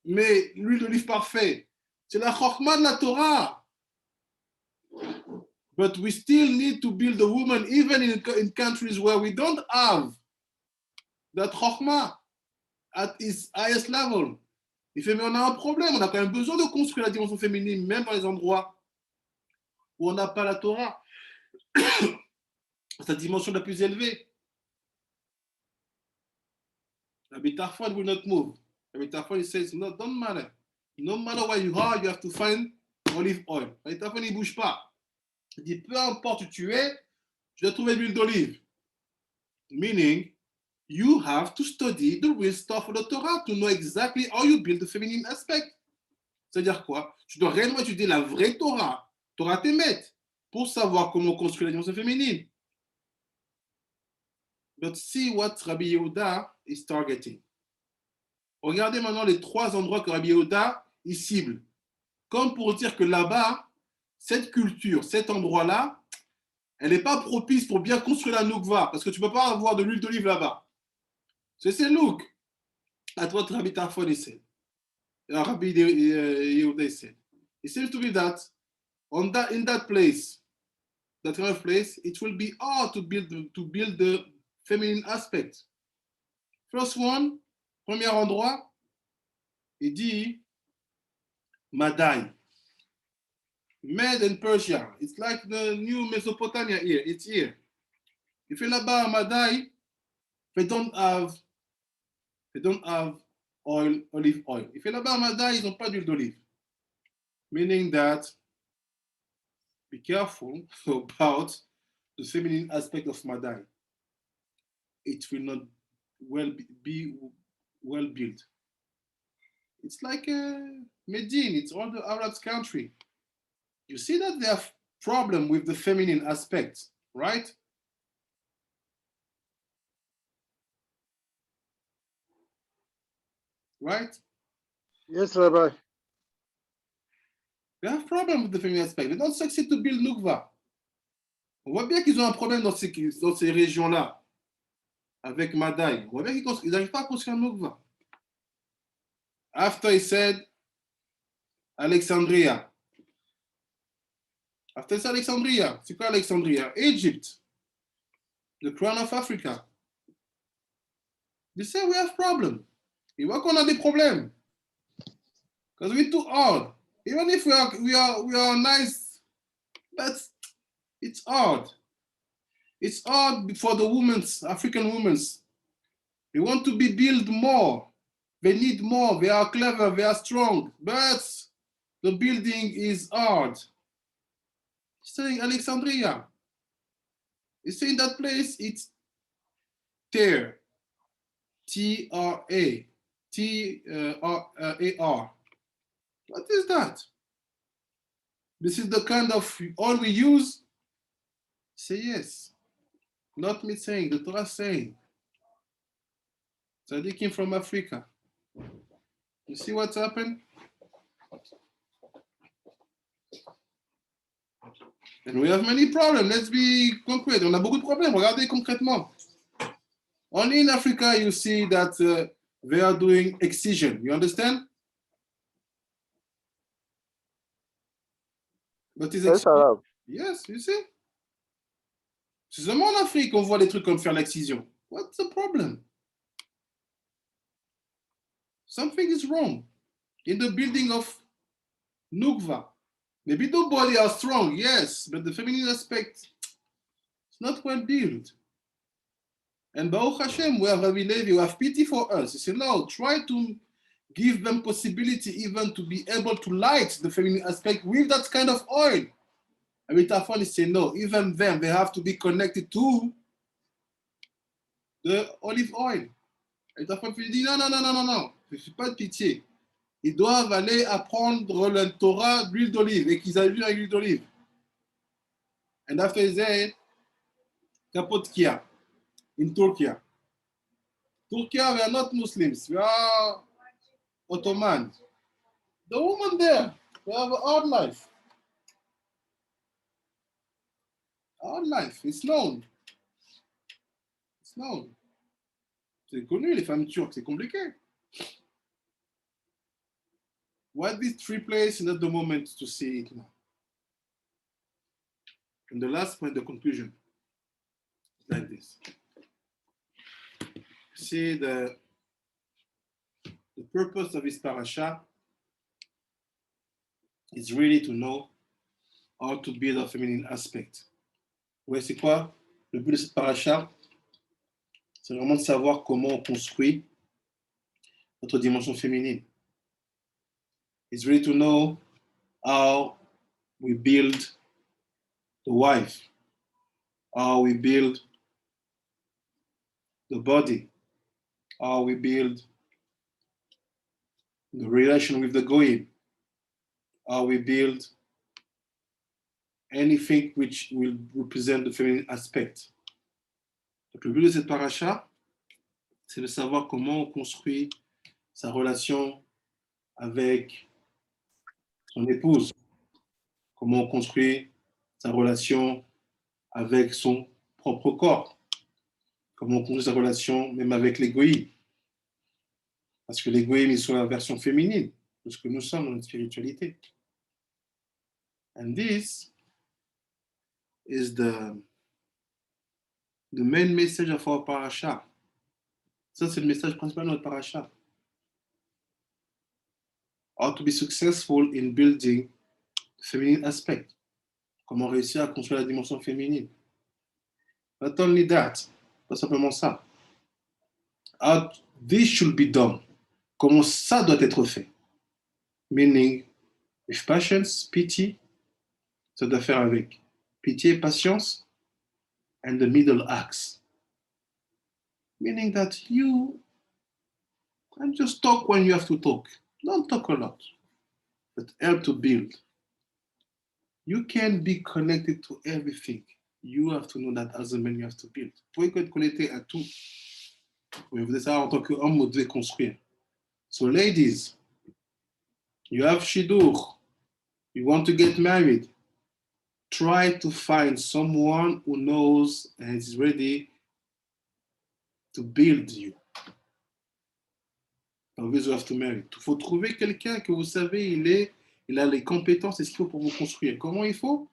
mais l'huile d'olive parfait, c'est la chokhmah de la Torah. But we still need to build a woman, even in countries where we don't have that chokhmah at its highest level. Il fait, mais on a un problème, on a quand même besoin de construire la dimension féminine, même dans les endroits où on n'a pas la Torah. Sa dimension la plus élevée. Rabbi Tarfon will not move. Rabbi Tarfon says, no, don't matter. No matter where you are, you have to find olive oil. Rabbi Tarfon, il ne bouge pas. Il dit, peu importe où tu es, je dois trouver l'huile d'olive. Meaning, you have to study the real stuff of the Torah to know exactly how you build the feminine aspect. C'est-à-dire quoi? Tu dois réellement étudier la vraie Torah, Torah Temet, pour savoir comment construire la dimension féminine. But see what Rabbi Yehuda is targeting. Regardez maintenant les 3 endroits que Rabbi Yehuda il cible. Comme pour dire que là-bas, cette culture, cet endroit-là, elle n'est pas propice pour bien construire la noukva, parce que tu ne peux pas avoir de l'huile d'olive là-bas. C'est look at what Rabbi Tarfon said. Rabbi Yehuda said. It seems to be that in that place, that kind of place, it will be hard to build the feminine aspect. First one, premier endroit, il dit Madai. Made in Persia. It's like the new Mesopotamia here. It's here. If you're là-bas, Madai, they don't have olive oil. If you're là-bas, Madai, ils n'ont pas d'huile d'olive. Meaning that, be careful about the feminine aspect of Madai. It will not be well built. It's like Medine, it's all the Arab country. You see that they have problem with the feminine aspect, right? Right? Yes, Rabbi. They have problem with the feminine aspect. They don't succeed to build Nukva. On voit bien qu'ils ont un problème dans ces régions-là, avec Madai. On voit bien qu'ils n'arrivent pas à construire Nukva. After he said Alexandria. After he said Alexandria, c'est quoi Alexandria? Egypt, the crown of Africa. They say we have problem. Ils voient qu'on a des problèmes. Because we're too hard. Even if we are nice, but it's hard. It's hard for the African women. They want to be built more. They need more. They are clever. They are strong. But the building is hard. He's saying Alexandria. He's saying that place, it's Tyre. T-R-A. T-R-A-R. What is that? This is the kind of oil we use? Say yes. Not me saying, the Torah saying. Tzaddik came from Africa. You see what's happened? And we have many problems. Let's be concrete. On a beaucoup de problèmes. Regardez concrètement. Only in Africa, you see that they are doing excision. You understand? But is Yes, Arab. Yes, you see? C'est seulement en Afrique qu'on voit des trucs comme faire l'excision. What's the problem? Something is wrong in the building of Nukva. Maybe the body are strong, yes, but the feminine aspect is not well built. And Baruch Hashem, we have Rabbi Levi, you have pity for us. He said, no, try to give them possibility even to be able to light the feminine aspect with that kind of oil. And Ritafon is saying, no, even them, they have to be connected to the olive oil. Et Ritafon dit, non, ne fais pas de pitié. Ils doivent aller apprendre le Torah d'huile d'olive et qu'ils aillent avec l'huile d'olive. And after that, Kapotkia in Turkey. Turkey, we are not Muslims, we are Ottomans. The women there, they have a hard life. Hard life, it's known. It's known. C'est connu, les femmes turques, c'est compliqué. What this three places is not the moment to see it now. And the last point, the conclusion, is like this. See the purpose of this parasha is really to know how to build a feminine aspect. Ouais, c'est quoi le but de cette parasha? C'est vraiment de savoir comment on construit notre dimension féminine. It's really to know how we build the wife, how we build the body, how we build the relation with the Goyim, how we build anything which will represent the feminine aspect. Donc, le but de cette paracha, c'est de savoir comment on construit sa relation avec son épouse, comment on construit sa relation avec son propre corps, comment on construit sa relation même avec les goïms. Parce que les goïms, ils sont la version féminine de ce que nous sommes dans notre spiritualité. And this is the main message of our parasha. Ça, c'est le message principal de notre parasha. How to be successful in building the feminine aspect. Comment réussir à construire la dimension féminine. Not only that, pas simplement ça. How this should be done. Comment ça doit être fait. Meaning, with patience, pity, ça doit faire avec pitié, patience, and the middle acts. Meaning that you can just talk when you have to talk. Don't talk a lot, but help to build. You can be connected to everything. You have to know that as a man, you have to build. Vous pouvez être connecté à tout. Mais vous êtes ça en tant qu'homme, vous devez construire. So ladies, you have Shidur. You want to get married. Try to find someone who knows and is ready to build you. Always you have to marry. Il faut trouver quelqu'un que vous savez, il a les compétences et ce qu'il faut pour vous construire. Comment il faut?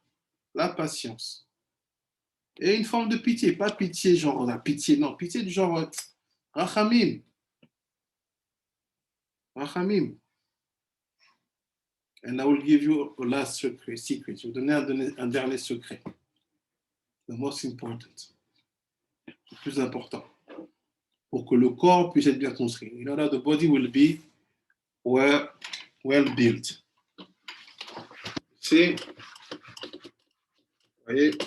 La patience. Et une forme de pitié. Pas pitié genre la pitié, non. Pitié du genre rachamim. Rachamim. And I will give you a last secret. Je vais vous donner un dernier secret. The most important. Le plus important. Pour que le corps puisse être bien construit. In order the body will be well built. C'est, voyez,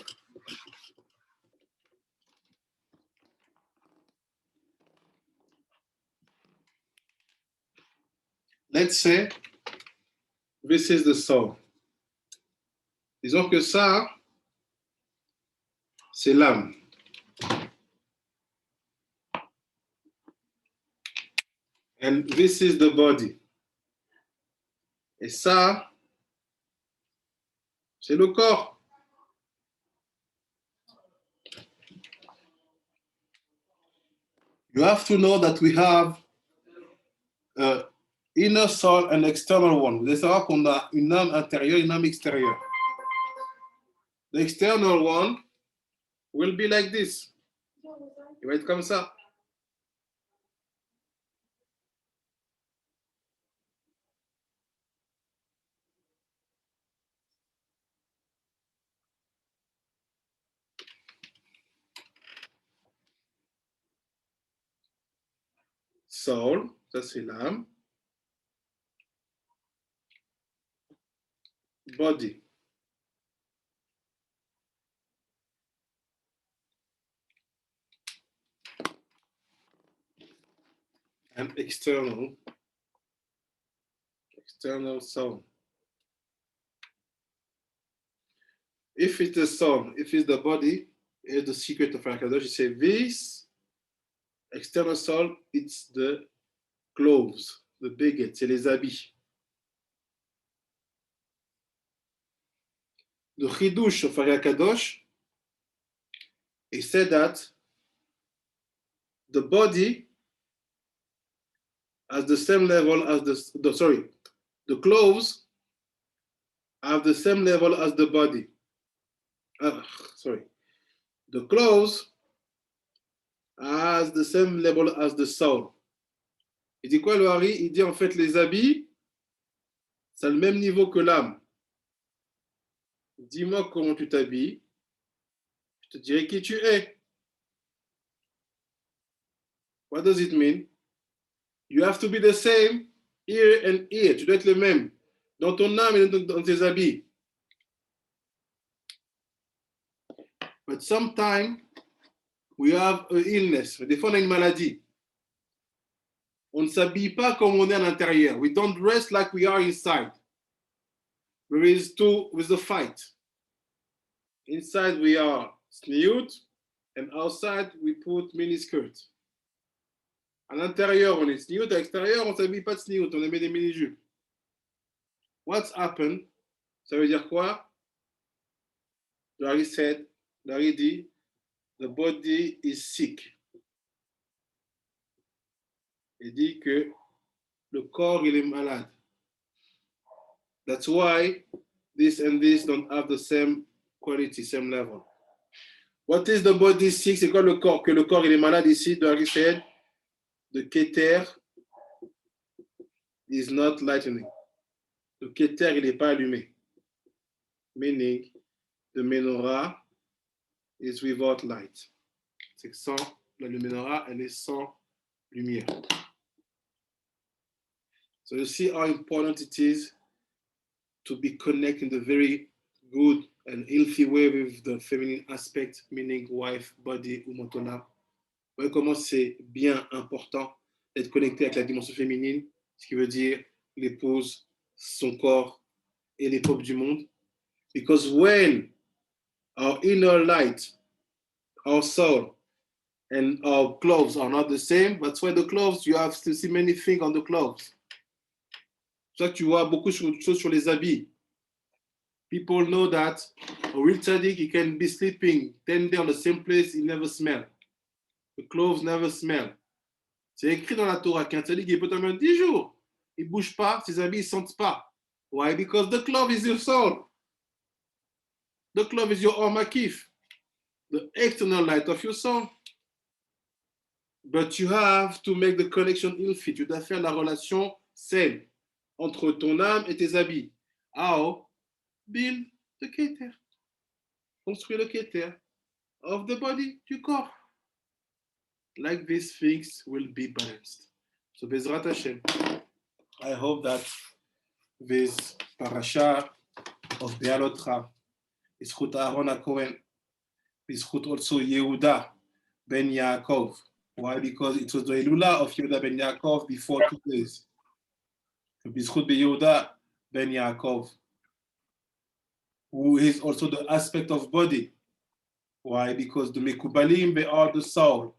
let's say this is the soul. Disons que ça, c'est l'âme. And this is the body. Et ça, c'est le corps. you have to know that we have inner soul and external one. Vous devez savoir qu'on a une âme intérieure, une âme extérieure. The external one will be like this. Il va être comme ça. Soul, ça c'est l'âme. Body. And external soul. If it's the soul, if it's the body, it's the secret of Akadosh. You say this external soul, it's the clothes, the baguette, c'est les habits. The Chidush of Akadosh, he said that the body has the same level as the clothes have the same level as the body. The clothes has the same level as the soul. Il dit quoi, le Hari? Il dit en fait les habits, c'est le même niveau que l'âme. Dis-moi comment tu t'habilles, je te dirai qui tu es. What does it mean? You have to be the same ear and ear. Tu dois être le même dans ton âme et dans tes habits. But sometimes we have an illness. Des fois, on a une maladie. On ne s'habille pas comme on est à l'intérieur. We don't dress like we are inside. There is the fight. Inside we are snood, and outside we put miniskirt. À l'intérieur, on est snood. À l'extérieur, on ne s'habille pas de snood. On met des mini-jupes. What's happened? Ça veut dire quoi? Larry dit, the body is sick. Il dit que le corps, il est malade. That's why this and this don't have the same quality, same level. What is the body sick? C'est quoi le corps? Que le corps, il est malade ici, Larry said, the Keter is not lightening. Le Keter, il n'est pas allumé. Meaning, the menorah is without light. C'est que sans la menorah, elle est sans lumière. So you see how important it is to be connected in the very good and healthy way with the feminine aspect, meaning wife, body ou motonam. Vous voyez comment c'est bien important d'être connecté avec la dimension féminine, ce qui veut dire l'épouse, son corps et les peuples du monde. Because when our inner light, our soul, and our clothes are not the same, that's why the clothes, you have to see many things on the clothes. C'est ça que tu vois beaucoup de choses sur les habits. People know that a real tzaddik, he can be sleeping 10 days on the same place, he never smell. The clothes never smell. C'est écrit dans la Torah qu'un tzaddik, il peut dormir 10 jours. Il ne bouge pas, ses habits ne sentent pas. Why? Because the clothes is your soul. The clothes is your Or Makif, the external light of your soul. But you have to make the connection healthy. Tu dois faire la relation saine entre ton âme et tes habits. How? Build the Keter. Construire le Keter of the body, du corps. Like these things will be balanced. So Bezrat Hashem, I hope that this parasha of Be'alotra is Chut Aaron HaKohen, is Chut also Yehuda ben Yaakov. Why? Because it was the Elula of Yehuda ben Yaakov before 2 days. B'zchut Yehuda ben Yaakov, who is also the aspect of body. Why? Because the Mekubalim, they are the soul.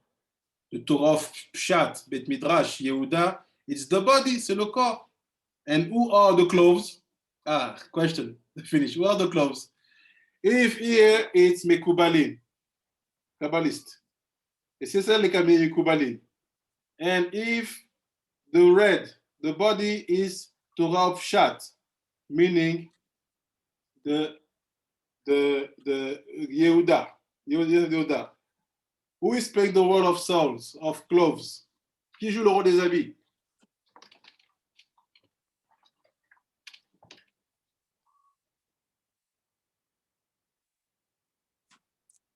The Torah of Pshat, Bet Midrash, Yehuda, it's the body, c'est le corps. And who are the clothes? Question, finish. Who are the clothes? If here it's Mekubalim, Kabbalist. Et c'est ça les Mekubalim. And if the red, the body is Torah of Shat, meaning the Yehuda. Who is playing the role of souls, of clothes? Qui joue le rôle des habits?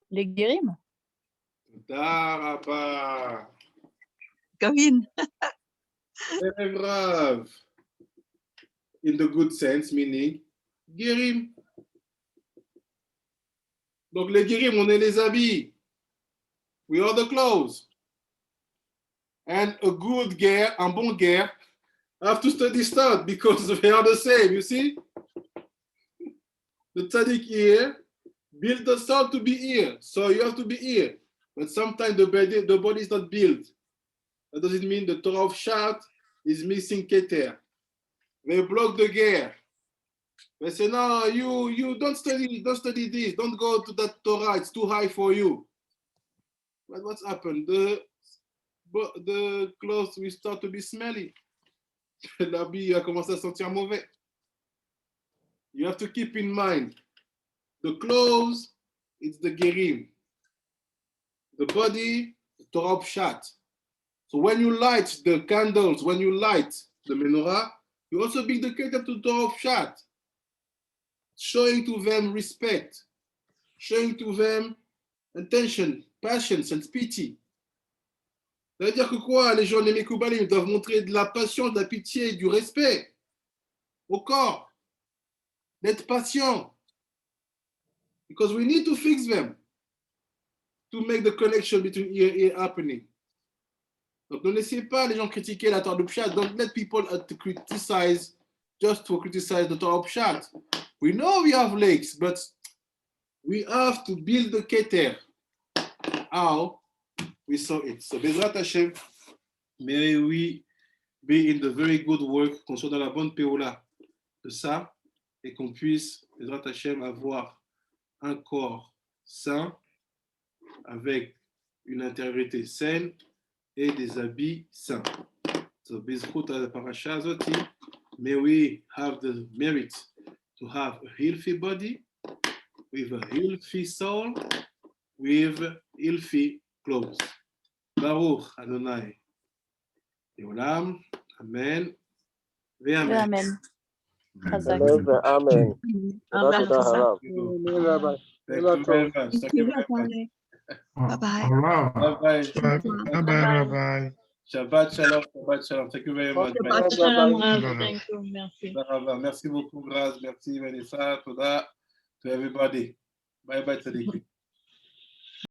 Les guérim. Daraba. Gavin. Very brave. In the good sense, meaning guérim. Donc les guérim, on est les habits. We are the clothes. And a good guerre, un bon guerre, have to study stud because they are the same, you see? The tzaddik here built the stud to be here, so you have to be here. But sometimes the body is not built. That doesn't mean the Torah of Shat is missing Keter. They block the guerre. They say, no, you don't study this. Don't go to that Torah. It's too high for you. But what's happened? The clothes will start to be smelly. L'habit a commencé à sentir mauvais. You have to keep in mind, the clothes, it's the gerim. The body, the Torah of Shat. So when you light the candles, when you light the menorah, you also bring the keter to the Torah of Shat. Showing to them respect, showing to them attention, patience and pity. Ça veut dire que quoi? Les gens, les Mekoubalim, doivent montrer de la patience, de la pitié, du respect au corps, d'être patient. Because we need to fix them to make the connection between ear happening. Donc ne laissez pas les gens critiquer la Torah de Pshat. Don't let people criticize just to criticize the Torah of Pshat. We know we have lakes, but we have to build the Keter. How? We saw it. So Bezrat Hashem, may we be in the very good work, qu'on soit dans la bonne péola de ça, et qu'on puisse, Bezrat Hashem, avoir un corps sain, avec une intégrité saine et des habits sains. So Bezrat Parasha Zoti, may we have the merit to have a healthy body, with a healthy soul, with healthy clothes. Baruch Adonai. Yolam. Amen. Amen. Amen. Amen. Thank you very much. Thank you very much. Bye-bye. Bye-bye. Bye-bye. Shabbat shalom. Shabbat shalom. Thank you very much. Shabbat shalom, Rav. Thank you. Merci. Merci beaucoup, Graz. Merci, Vanessa. Toda to everybody. Bye-bye, Tzaddik.